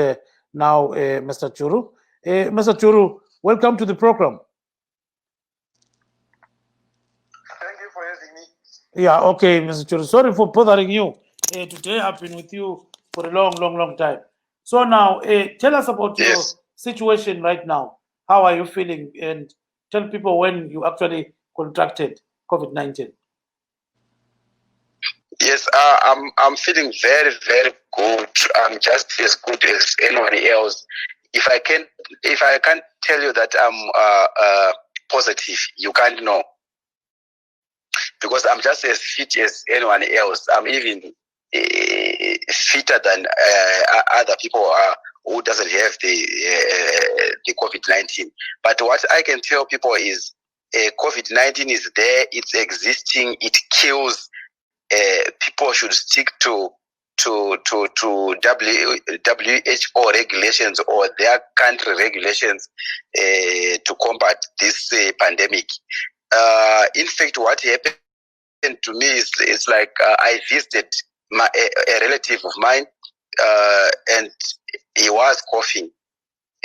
now Mr. Juru. Mr. Juru, welcome to the program. Thank you for having me. Yeah, okay, Mr. Juru. Sorry for bothering you. Today I've been with you for a long time. So now, tell us about your situation right now. How are you feeling? And tell people when you actually contracted COVID-19. Yes, I'm feeling very good. I'm just as good as anyone else. If I can't tell you that I'm positive, you can't know, because I'm just as fit as anyone else. I'm even fitter than other people who doesn't have the COVID-19. But what I can tell people is COVID-19 is there, it's existing, it kills. People should stick to WHO regulations or their country regulations to combat this pandemic. In fact, what happened to me is it's like I visited a relative of mine, and he was coughing.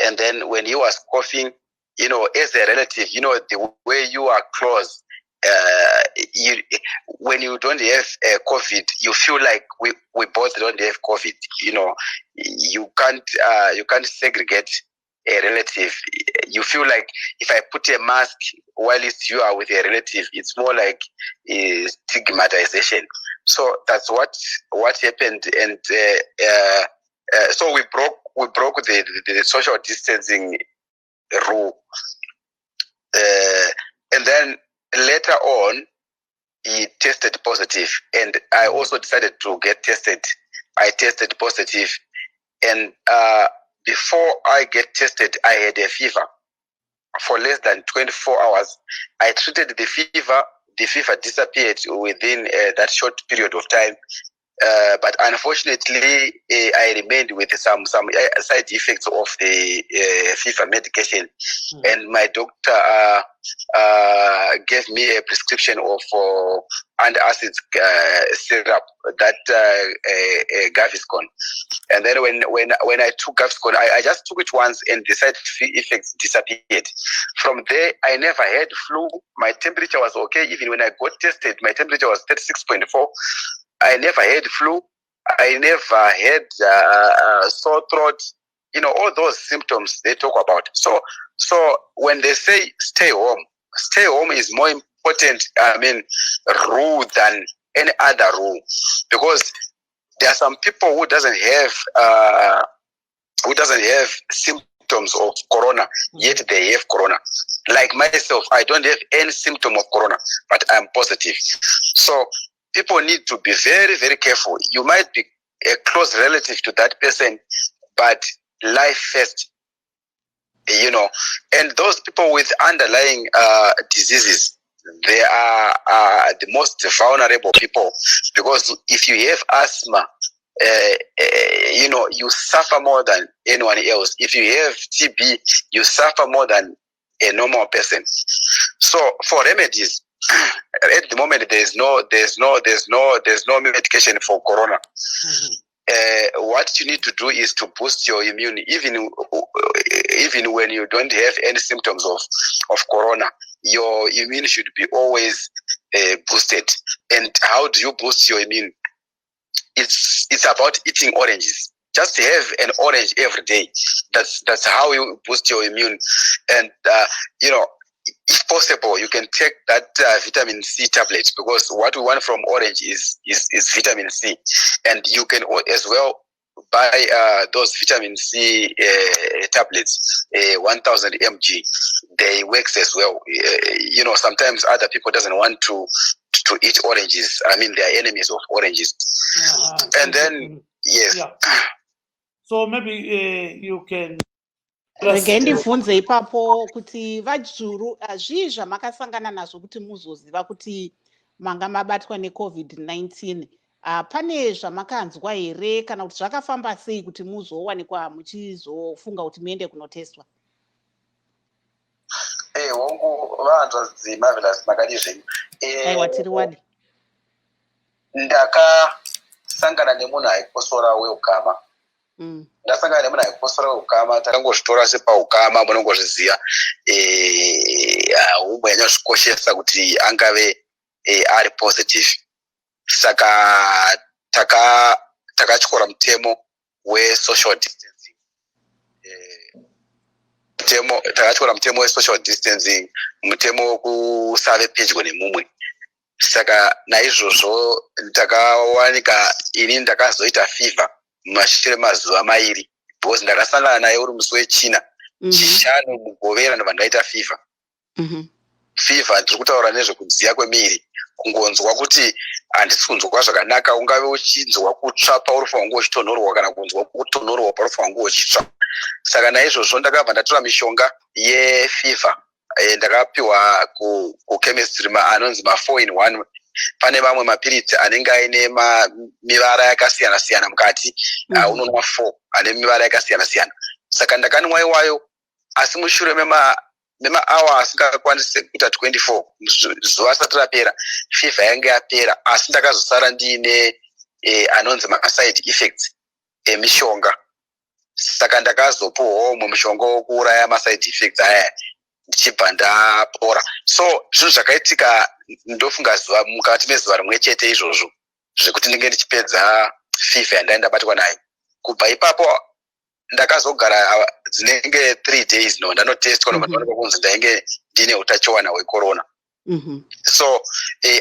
And then when he was coughing, as a relative, the way you are close, when you don't have COVID, you feel like we both don't have COVID. You can't segregate a relative. You feel like if I put a mask while you are with a relative, it's more like stigmatization. So that's what happened, and so we broke the social distancing rule, and then later on he tested positive, and I also decided to get tested. I tested positive, and before I get tested, I had a fever for less than 24 hours. I treated the fever. The fever disappeared within that short period of time. But unfortunately, I remained with some side effects of the fever medication, and my doctor gave me a prescription of antacid syrup, that Gaviscon. And then when I took Gaviscon, I just took it once, and the side effects disappeared. From there, I never had flu. My temperature was okay. Even when I got tested, my temperature was 36.4. I never had flu. I never had sore throat. All those symptoms they talk about. So when they say stay home is more important, rule than any other rule, because there are some people who doesn't have symptoms of corona, yet they have corona. Like myself, I don't have any symptom of corona, but I'm positive. So people need to be very, very careful. You might be a close relative to that person, but life first, and those people with underlying diseases, they are the most vulnerable people, because if you have asthma, you suffer more than anyone else. If you have TB, you suffer more than a normal person. So for remedies, at the moment there's no medication for corona. What you need to do is to boost your immune, even when you don't have any symptoms of corona. Your immune should be always boosted. And how do you boost your immune? It's about eating oranges. Just have an orange every day. That's how you boost your immune. And if possible, you can take that vitamin C tablet, because what we want from orange is vitamin C, and you can as well buy those vitamin C tablets, 1000 mg. They works as well. Sometimes other people doesn't want to eat oranges. They are enemies of oranges. And then yes. Yeah. So maybe you can. Rege ndibvunze ipapo kuti vajuru zvii zvamakasangana nazvo kuti muzoziva kuti manga mabatwa neCOVID-19. Pane zvamakanzwa here kana kuti zvakafamba sei kuti muzowanikwa muchizofunga kuti muende kunotestwa? Hongu vanzvadzi Marvelous makadi zvenyu. Aiwa, tiri wadi. Ndakasangana nemunhu aikosora weukama. Ndasangana nemunhu aikosora weukama, takangozvitora sepaukama, munongozviziva. Humwe yanyazvikoshesa kuti angave ari positive. Saka takatyora mutemo we-social distancing. Takatyora mutemo we-social distancing, mutemo wokusave pedyo nemumwe. Saka naizvozvo ndakawanika ini ndakazoita fever mashure mazuva mairi, because ndakasangana naye uri musi wechina chishanu mugovera ndobva ndaita fever. Fever ndiri kutaura nezvekudziya kwemiri, kungonzwa kuti handisi kunzwa zvakanaka, ungave uchinzwa kutsva paurufa wangu uchitonhorwa kana kunzwa kutonhorwa paurufa wangu uchitsva. Saka naizvozvo ndakabva ndatora mishonga yefever. Ndakapiwa kuchemistry anonzi ma4 in 1. Pane mamwe mapiritsi anenge aine mivara yakasiyana siyana mukati, unonwa 4 ane mivara yakasiyana siyana. Saka ndakanwa iwayo, asi mushure nema-hour asingakwanisi kuita 24 zuva risati rapera fever yange yapera, asi ndakazosara ndiine anonzi ma-side effects emishonga. Saka ndakazopuwawo umwe mushonga wokuuraya ma-side effects aya ndichibva ndapora. So zvinhu zvakaitika ndofunga zuva mukati mezuva rimwe chete izvozvo zvekuti ndinge ndichipedza fever yandaenda batwa nayo. Kubva ipapo ndakazogara dzinenge 3 days no ndanotestwa nokuonekwa kunzi ndainge ndine utachiwana hwecorona. So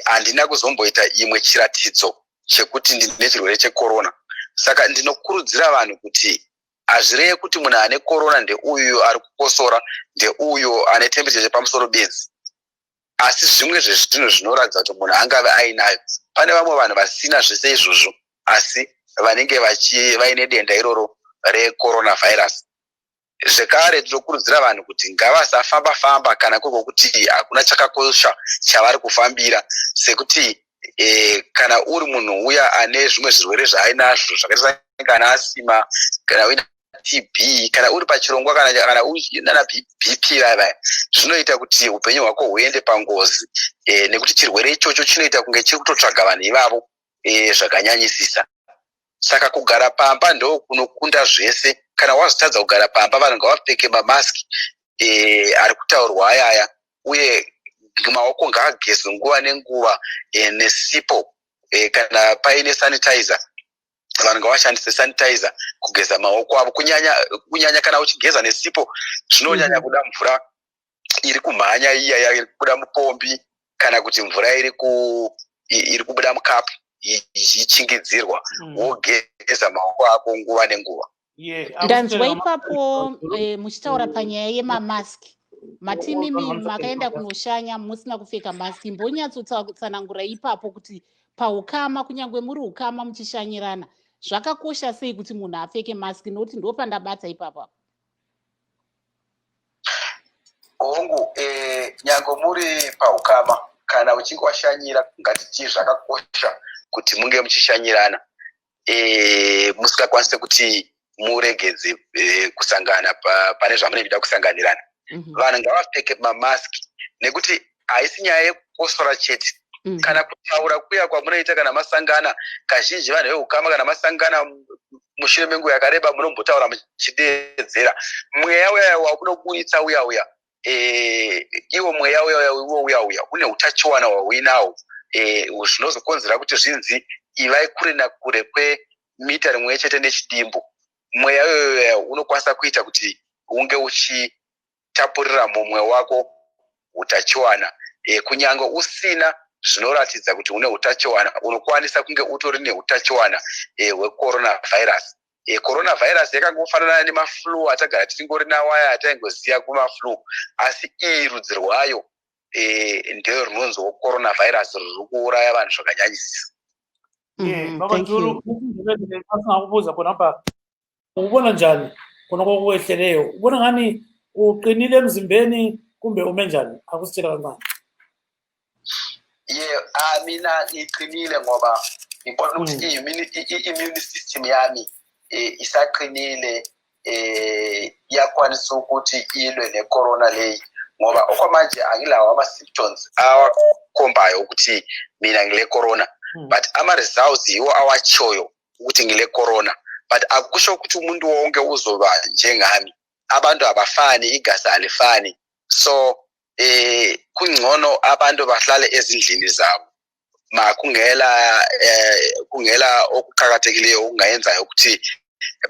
handina kuzomboita imwe chiratidzo chekuti ndine chirwere checorona. Saka ndinokurudzira vanhu kuti hazvirei kuti munhu ane corona ndeuyu ari kukosora, ndeuyu ane temperature yepamusoro bedzi, asi zvimwe zvezvinhu zvinoratidza kuti munhu angave ainayo. Pane vamwe vanhu vasina zvese izvozvo asi vanenge vaine denda iroro recoronavirus. Zvekare tinokurudzira vanhu kuti ngavasafamba-famba kana kuti hakuna chakakosha chavari kufambira, sekuti kana uri munhu uya ane zvimwe zvirwere zvaainazvo zvakaita kana asima, kana uina TB, kana uri pachirongwa kana uina BP vaya, zvinoita kuti upenyu hwako huende pangozi, nekuti chirwere ichocho chinoita kunge chiri kutotsvaga vanhu ivavo zvakanyanyisisa. Saka kugara pamba ndo kunokunda zvese. Kana wazotadza kugara pamba, vanhu ngavapfeke mamaski ari kutaurwa ayaya, uye maoko ngaagezwe nguva nenguva nesipo, kana paine sanitizer vanhu ngavashandise sanitizer kugeza maoko avo, kunyanya kana uchigeza nesipo zvinonyanya kuda mvura iri kumhanya iya iri kubuda mupombi, kana kuti mvura iri kubuda mukapu ichichingidzirwa, wogeza maoko ako nguva nenguva. Ndanzwa ipapo muchitaura panyaya yemamaski. Matimimi makaenda kunoshanya musina kupfeka maski, mbonyatsotsanangura ipapo kuti paukama, kunyange muri ukama muchishanyirana, zvakakosha sei kuti munhu apfeke maski, nokuti ndopandabata ipapo. Hongu, nyange muri paukama kana uchinge washanyira, ngatiti zvakakosha kuti munge muchishanyirana, musingakwanise kuti muregedze kusangana pane zvamunenge muchida kusanganirana. Vanhu ngavapfeke mamaski, nekuti haisi nyaya yekukosora chete, kana kutaura kuya kwamunoita kana masangana. Kazhinji vanhu veukama kana masangana mushure menguva yakareba munombotaura muchideedzera. Mweya uya wamunobuditsa uya iwo mweya uya une utachiwana hwauinawo, zvinozokonzera kuti zvinzi ivai kure nakure kwemita rimwe chete nechidimbu. Mweya uya unokwanisa kuita kuti unge uchitapurira mumwe wako utachiwana, kunyange usina zvinoratidza kuti une utachiwana, unokwanisa kunge utori neutachiwana hwecoronavirus. Coronavirus yakangofanana nemaflu atagara tichingori nawo aya ataingoziva kumaflu, asi iyi rudzi rwayo ndeyo runonziwo coronavirus, riri kuuraya vanhu zvakanyanyisisa. Thank you. Kubuza khona apha, ubona njani khona kokwehleleyo? Ubona ngani uqinile emzimbeni kumbe ume njani? Akusitshela kancane. Mina ngiqinile ngoba ngibona ukuthi i-immune system yami isaqinile, iyakwanisa ukuthi ilwe necorona leyi, ngoba okwamanje angilawo ama-symptoms awakhombayo ukuthi mina ngile corona, but ama-results yiwo awatshoyo ukuthi ngile corona. But akusho ukuthi umuntu wonke uzoba njengami, abantu abafani, igazi alifani. So kungcono abantu bahlale ezindlini zabo, kungela okuqhakathekileyo okungayenzayo ukuthi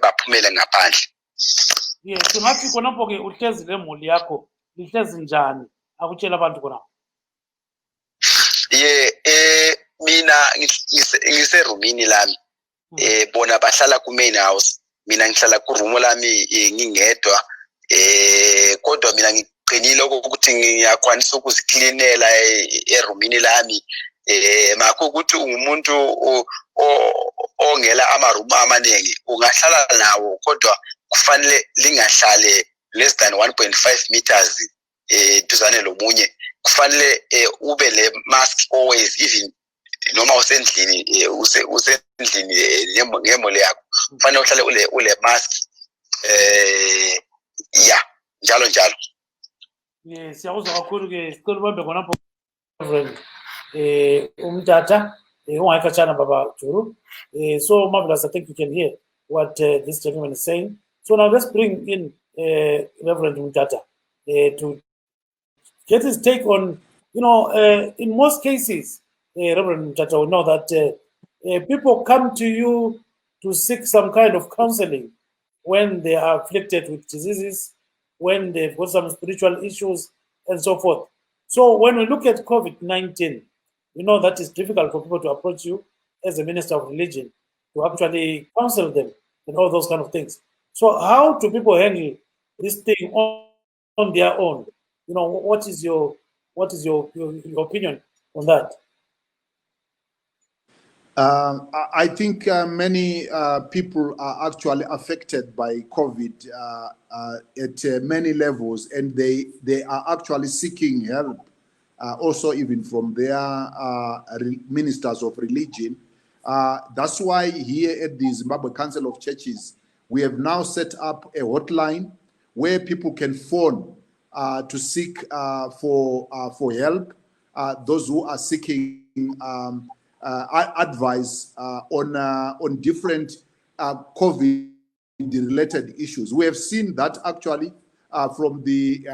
baphumele ngaphandle. Singathi khonapho-ke uhlezi lemuli yakho lihlezi njani? Akutshela abantu khonapho. Mina ngiserumini lami, bona bahlala ku-main house, mina ngihlala kurumu lami ngingedwa, kodwa mina ngiqinile ukuthi ngiyakwanisa ukuziklinela erumini lami. Makho ukuthi ungumuntu ongela amarumu amaningi, ungahlala nawo, kodwa kufanele lingahlale less than 1.5 meters duzane lomunye. Kufanele ube le mask always, even noma usendlini, usendlini ngemole yakho, kufanele uhlale ule mask, njalo njalo. Yes, siyakuzwa kakhulu ke sicela ubambe khonapho Reverend umtata ungayikhatshana baba Juru. So marvelous, I think you can hear what this gentleman is saying. So now let's bring in Reverend Umtata to get his take on, in most cases, Reverend Umtata will know that people come to you to seek some kind of counseling when they are afflicted with diseases, when they've got some spiritual issues, and so forth. So when we look at COVID-19, we know that it's difficult for people to approach you as a minister of religion to actually counsel them and all those kind of things. So how do people handle this thing on their own? What is your opinion on that? I think many people are actually affected by COVID at many levels, and they are actually seeking help, also even from their ministers of religion. That's why here at the Zimbabwe Council of Churches, we have now set up a hotline where people can phone to seek for help. Those who are seeking advice on different COVID-related issues. We have seen that actually from the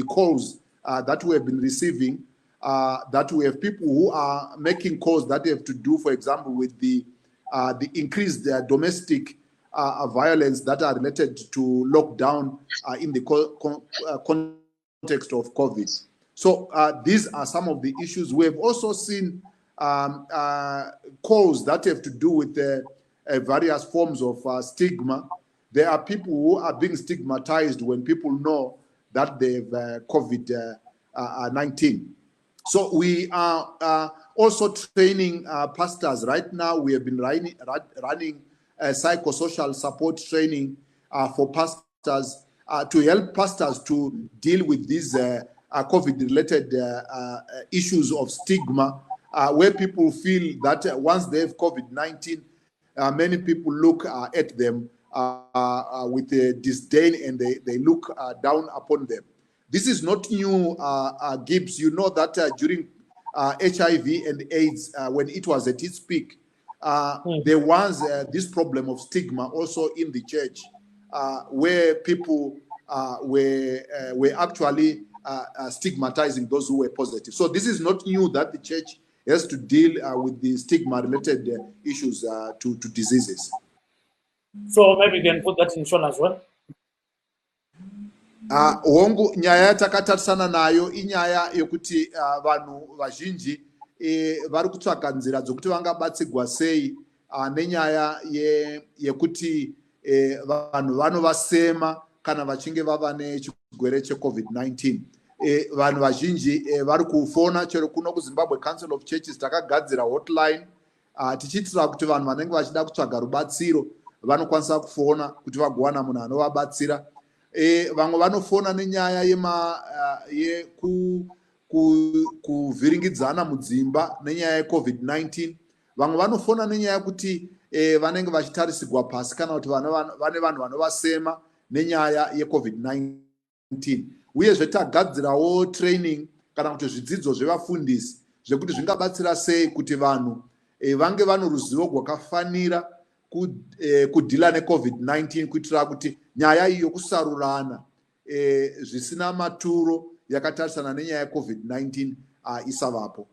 calls that we have been receiving, that we have people who are making calls that they have to do, for example, with the increased domestic violence that are related to lockdown in the context of COVID. So these are some of the issues. We have also seen calls that have to do with various forms of stigma. There are people who are being stigmatized when people know that they have COVID-19. So we are also training pastors. Right now, we have been running psychosocial support training for pastors to help pastors to deal with these COVID-related issues of stigma, where people feel that once they have COVID-19, many people look at them with disdain, and they look down upon them. This is not new, Gibbs. You know that during HIV and AIDS, when it was at its peak, there was this problem of stigma also in the church, where people were actually stigmatizing those who were positive. So this is not new that the church has to deal with the stigma-related issues to diseases. So maybe you can put that in Sean as well. Hongu nyaya yatakatarisana nayo inyaya yekuti vanhu vazhinji vari kutsvaga nzira dzokuti vangabatsirwa sei nenyaya yekuti vanhu vanovasema kana vachinge vava nechirwere cheCovid-19. Vanhu vazhinji vari kufona. Chero kuno kuZimbabwe Council of Churches takagadzira hotline tichiitira kuti vanhu vanenge vachida kutsvaga rubatsiro vanokwanisa kufona kuti vagowana munhu anovabatsira. Vamwe vanofona nenyaya yekuvhiringidzana mudzimba nenyaya yeCovid-19. Vamwe vanofona nenyaya yekuti vanenge vachitarisigwa pasi kana kuti vane vanhu vanovasema nenyaya yeCovid-19. Uyezve tagadzirawo training kana kuti zvidzidzo zvevafundisi zvekuti zvingabatsira sei kuti vanhu vange vano ruzivo rwakafanira kudhila neCovid-19, kuitira kuti nyaya iyo kusarurana zvisina maturo yakatarisana nenyaya yeCovid-19 isavapo.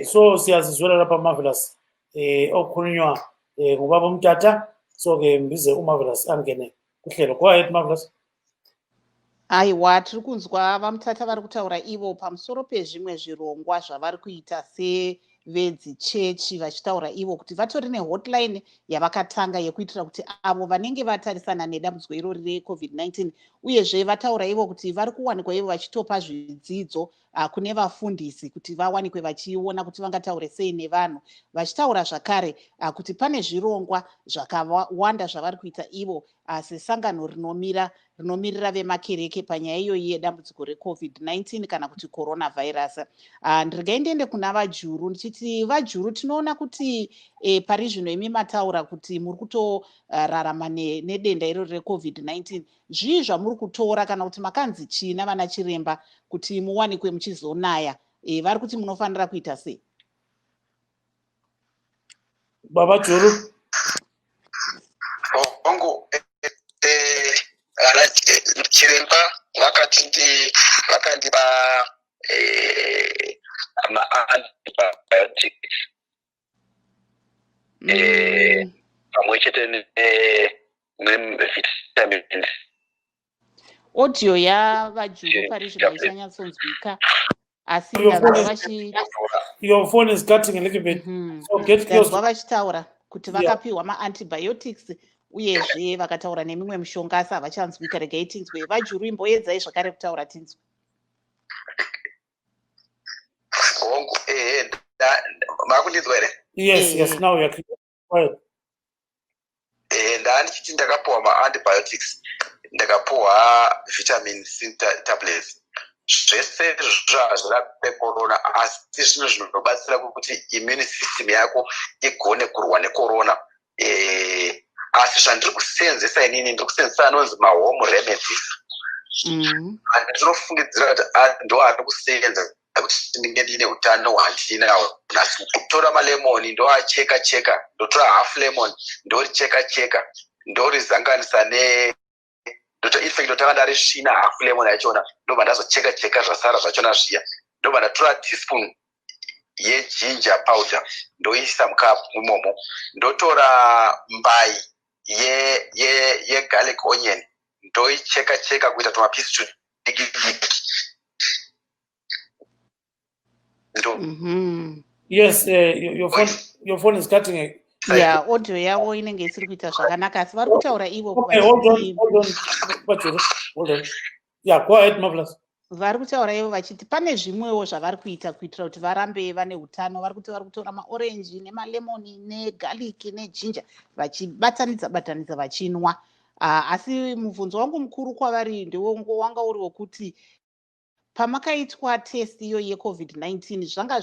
So siyazizwela lapha Marvelous okhulunywa ngubaba uMtata. So ke mbize uMarvelous angene kuhlelo. Go ahead Marvelous. Aiwa, tiri kunzwa vamutata vari kutaura ivo pamusoro pezvimwe zvirongwa zvavari kuita sevedzichechi, vachitaura ivo kuti vatori nehotline yavakatanga yekuitira kuti avo vanenge vatarisana nedambudziko irori reCovid-19, uyezve vataura ivo kuti vari kuwanikwa ivo vachitopa zvidzidzo kune vafundisi kuti vawanikwe vachiona kuti vangataure sei nevanhu, vachitaura zvakare kuti pane zvirongwa zvakawanda zvavari kuita ivo sesangano rinomirira vemakereke panyaya iyoyi yedambudziko reCovid-19 kana kuti coronavirus. Ndirigai ndiende kuna vajuru ndichiti vajuru tinoona kuti pari zvino imi mataura kuti muri kutorarama nedenda iroro reCovid-19. Zvii zvamuri kutora kana kuti makanzi china vana chiremba kuti muwanikwe muchizonaya? Vari kuti munofanira kuita sei? Baba Juru. Bongo chiremba vakandipa antibiotics pamwe chete nevitamins. Audio yavajuru pari zvino haichanyatsonzwika asi ndazwa vachi Your phone is cutting a little bit. So get close. ndazwa vachitaura kuti vakapiwa maantibiotics uyezve vakataura nemimwe mishonga asi havachanzwika. Regai tinzwe vajuru, imboedzai zvakare kutaura tinzwe. Makundinzwa here? Yes, now you're quiet. Ndanichiti ndakapuwa maantibiotics, ndakapuwa vitamin C tablets. Zvese zvazvira pecorona asi zvino zvinobatsira kuti immune system yako igone kurwa necorona. Asi zvandiri kusenzesa inini ndiri kusenzesa anonzi mahome remedies. Ndinofungidzira kuti ndo ari kusenza kuti ndinge ndine utano hwandinawo. Asi kutora malemoni ndoacheka, ndotora half lemon ndoricheka, ndorizanganisa ndotanga ndarisvina half lemon yachona, ndobva ndazocheka zvasara zvachona zviya, ndobva ndatora teaspoon yeginger powder ndoisa mukapu imomo, ndotora mbai yegarlic onion ndoicheka kuita tumapisi tudiki. Yes, your phone is cutting. Yeah, audio yavo inenge isiri kuita zvakanaka asi vari kutaura ivo. Okay, hold on. Yeah, go ahead, Marvelous. Vari kutaura ivo vachiti pane zvimwewo zvavari kuita kuitira kuti varambe vane utano. Vari kuti vari kutora maorenji nemalemoni negarlic nejinja vachibatanidza vachinwa. Asi mubvunzo wangu mukuru kwavari ndewanga uri wokuti pamakaitwa test iyo yeCovid-19 zvanga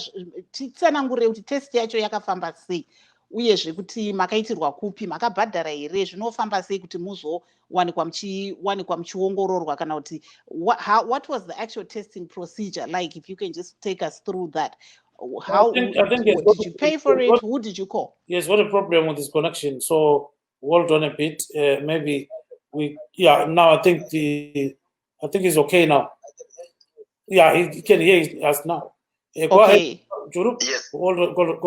titsanangurire kuti test yacho yakafamba sei, uyezve kuti makaitirwa kupi, makabhadhara here, zvinofamba sei kuti muzowanikwa muchiongororwa kana kuti what was the actual testing procedure like? If you can just take us through that. How I think did you pay for it? Who did you call? Yes, what a problem with this connection. So hold on a bit. Maybe now I think it's okay now. Yeah, he can hear us now. Go ahead, Juru. Yes. Go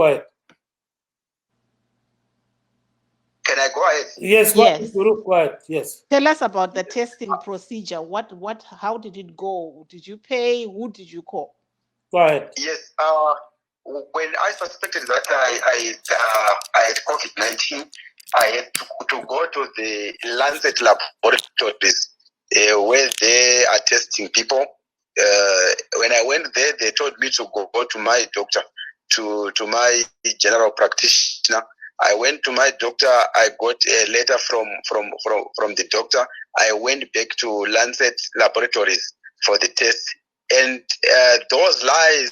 ahead. Can I go ahead? Yes, go ahead, Juru. Go ahead. Yes. Tell us about the testing procedure. How did it go? Did you pay? Who did you call? Go ahead. Yes. When I suspected that I had COVID-19, I had to go to the Lancet laboratories where they are testing people. When I went there, they told me to go to my doctor, to my general practitioner. I went to my doctor. I got a letter from the doctor. I went back to Lancet laboratories for the test, and those lies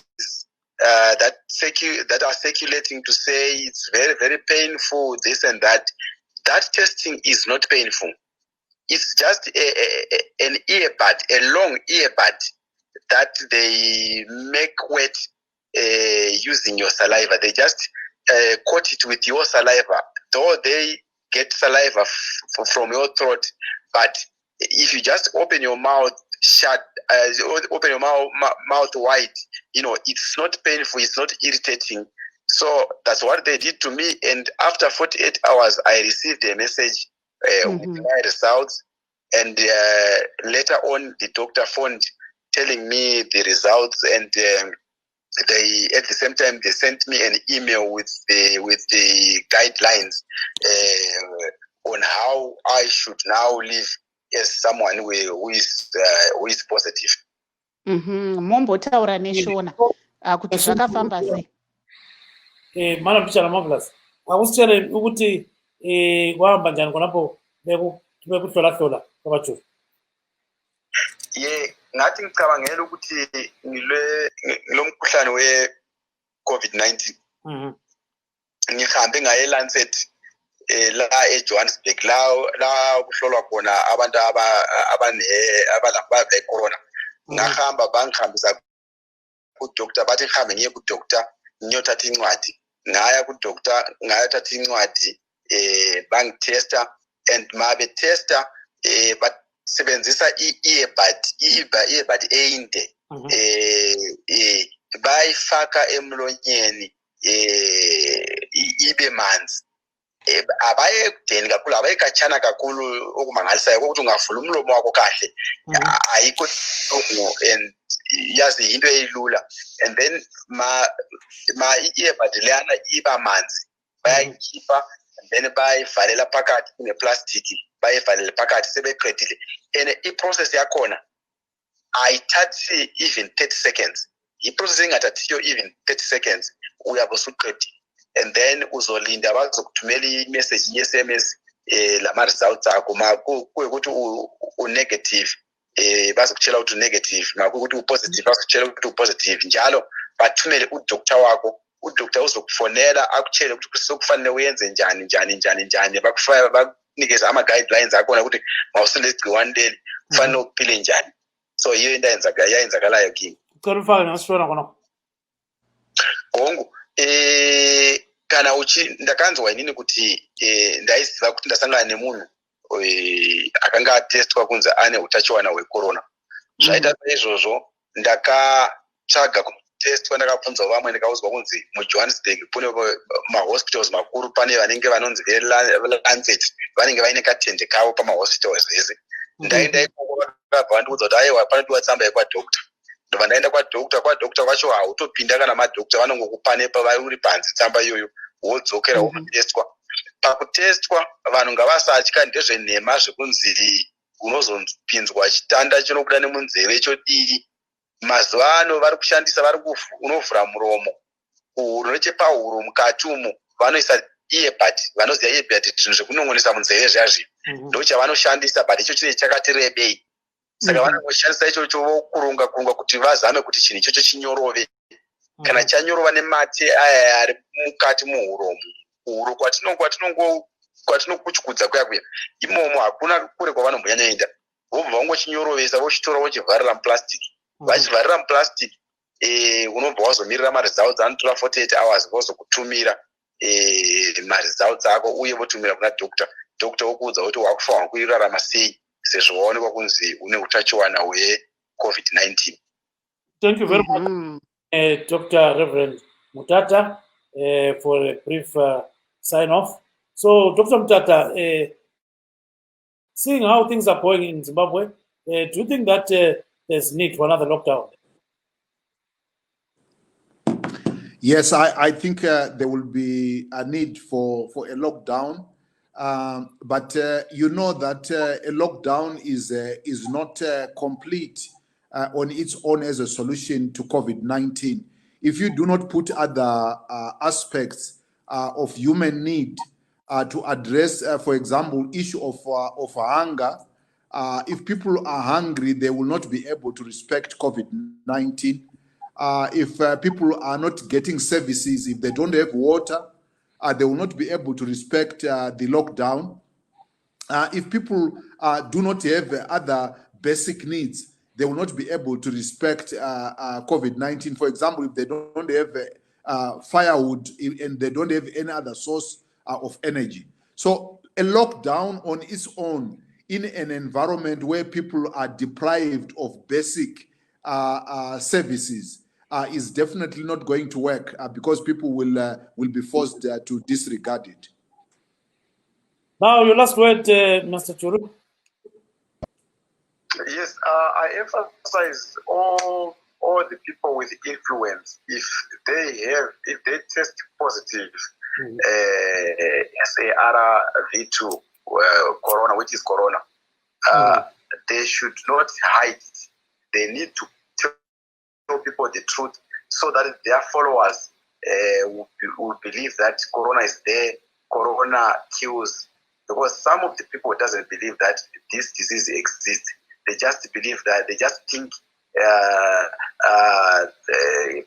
that are circulating to say it's very, very painful, this and that. That testing is not painful. It's just an earbud, a long earbud that they make wet using your saliva. They just coat it with your saliva, though they get saliva from your throat. But if you just open your mouth shut, open your mouth wide, it's not painful, it's not irritating. So that's what they did to me. And after 48 hours, I received a message with my results. And later on, the doctor phoned telling me the results, and they at the same time they sent me an email with the guidelines on how I should now live as someone who is positive. mombotaura neshona kuti zvakafamba sei. Madam Teacher Marvelous, akusitshele ukuthi kwahamba njani khonapo bekuhlola kwabajuvi. Ngathi ngicabangela ukuthi ngilo mkhuhlane we-COVID-19 ngihambe ngaye eLancet la eJohannesburg la kuhlolwa khona abantu abalapha corona. Ngahamba bangihambisa kudoctor, bathi ngihambe ngiye kudoctor ngiyothatha incwadi. Ngaya kudoctor ngayothatha incwadi bangitesta, and mabe testa basebenzisa i-earbud eyinde bayifaka emlonyeni ibe manzi. Abaye kudeni kakhulu, abaye khatshana kakhulu okumangalisayo ukuthi ungavula umlomo wakho kahle. Ayikho and yazi into eyilula. And then ma i-earbud leyana iba manzi bayayikhipha, and then bayivalela phakathi kune-plastic, bayivalele phakathi sebeqedile. And i-process yakhona ayithathi even 30 seconds. I-process engathathiyo even 30 seconds uyabe usuqedile. And then uzolinda bazokuthumela i-message ye-SMS lama-results akho. Kuyikuthi u-negative bazokutshela ukuthi u-negative, makuyikuthi u-positive bazokutshela ukuthi u-positive. Njalo bathumele udoctor wakho, udoctor uzokufonela akutshele ukuthi sokufanele uyenze njani. Bakunikeza ama-guidelines akhona ukuthi mawusile igciwane leli kufanele uphile njani. So yiyo into yayenzakalayo kimi. Ucela ufake nasishona khona. Gongo kana uchi ndakanzwa inini kuti ndaisiva kuti ndasangana nemunhu akanga testwa kunze ane utachiwana wecorona. Zvaita izvozvo ndakatsvaga kutestwa, ndakabvunza vamwe ndikauzwa kunzi muJohannesburg kune mahospitals makuru pane vanenge vanonzi veLancet vanenge vaine katende kavo pamahospitals ese. Ndaenda ikoko vakabva vandiudza kuti aiwa panodiwa tsamba yekwadoctor. Ndobva ndaenda kwadoctor kwacho hautopinda kana madoctor vanongokupa nepa vari panze tsamba iyoyo wodzokera wotestwa. Pakutestwa vanhu ngavasatya ndezvenhema zvekunzi unozopinzwa chitanda chinobuda nemunzeve chodii. Mazuva ano vari kushandisa, unovhura muromo, uhuro nechepahuro mukati umo vanoisa earbud, vanoziva earbud zvinhu zvekunongonesa munzeve zvazvo. Ndochavanoshandisa, but icho chine chakati rebei. Saka vanongoshandisa ichocho vokurunga kuti vazame kuti chinhu ichocho chinyorove. Kana chanyorova nemate aya ari mukati muhuromo, uhuro kwatinokuchukudza kuya imomo hakuna kure kwavanomboyanyaenda. Vobva vangochinyorovesa vochitora vochivharira muplastic. Vachivharira muplastic unobva wazomirira maresults anotora 48 hours vozokutumira maresults ako uye votumira kuna doctor. Doctor okuudza kuti wakufanira kuirarama sei sezvo waonekwa kunzi une utachiwana hweCovid-19. Thank you very much, Dr. Reverend Mutata, for a brief sign-off. So, Dr. Mutata, seeing how things are going in Zimbabwe, do you think that there's need for another lockdown? Yes, I think there will be a need for a lockdown. But you know that a lockdown is not complete on its own as a solution to COVID-19. If you do not put other aspects of human need to address, for example, issue of hunger, if people are hungry, they will not be able to respect COVID-19. If people are not getting services, if they don't have water, they will not be able to respect the lockdown. If people do not have other basic needs, they will not be able to respect COVID-19. For example, if they don't have firewood and they don't have any other source of energy. So a lockdown on its own in an environment where people are deprived of basic services is definitely not going to work because people will be forced to disregard it. Now, your last word, Mr. Churu. Yes, I emphasize all the people with influence. If they test positive, SARS-CoV-2 corona, which is corona, they should not hide it. They need to people the truth so that their followers will believe that Corona is there, Corona kills. Because some of the people doesn't believe that this disease exists. They just believe that, they just think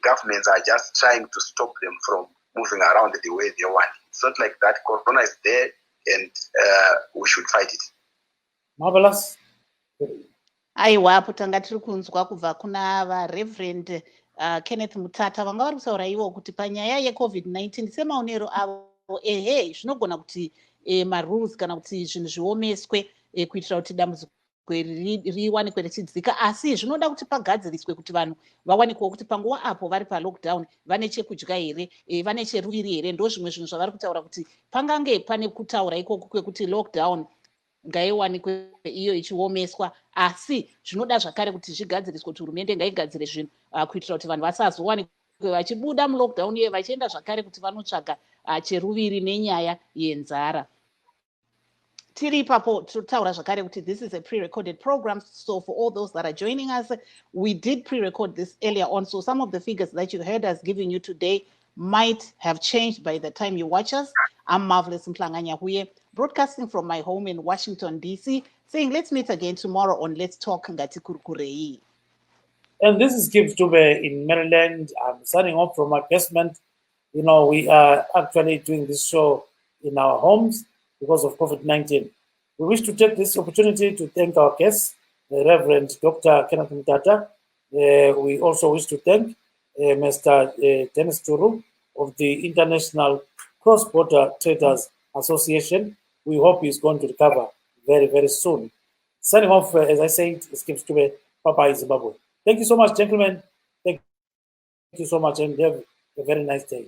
governments are just trying to stop them from moving around the way they want. It's not like that. Corona is there and we should fight it. Marvelous. aiwa apo tanga tiri kunzwa kubva kuna vareverend Kenneth Mutata vanga vari kutaura ivo kuti panyaya yeCovid-19 semaonero avo ehe zvinogona kuti marules kana kuti zvinhu zviomeswe kuitira kuti dambudziko riwanikwe richidzika, asi zvinoda kuti pagadziriswe kuti vanhu vawanikwewo kuti panguva apo vari palockdown vane chekudya here, vane cheruviri here. Ndo zvimwe zvinhu zvavari kutaura kuti pangange pane kutaura ikoko kwekuti lockdown ngaiwanikwe iyo ichiomeswa, asi zvinoda zvakare kuti zvigadziriswe kuti hurumende ngaigadzire zvinhu kuitira kuti vanhu vasazowanikwe vachibuda mulockdown iye vachienda zvakare kuti vanotsvaga cheruviri nenyaya yenzara. Tiri ipapo totaura zvakare kuti this is a pre-recorded program, so for all those that are joining us, we did pre-record this earlier on, so some of the figures that you heard us giving you today might have changed by the time you watch us. I'm Marvelous Mhlanga-Nyahuye, broadcasting from my home in Washington, D.C., saying let's meet again tomorrow on Let's Talk Ngati Kurukurei. And this is Gibbs Dube in Maryland. I'm signing off from my basement. You know, we are actually doing this show in our homes because of COVID-19. We wish to take this opportunity to thank our guests, the Reverend Dr. Kenneth Mutata. We also wish to thank Mr. Dennis Turu of the International Cross-Border Traders Association. We hope he's going to recover very, very soon. Signing off, as I said, it skips to be Papa Zimbabwe. Thank you so much, gentlemen. Thank you so much, and have a very nice day.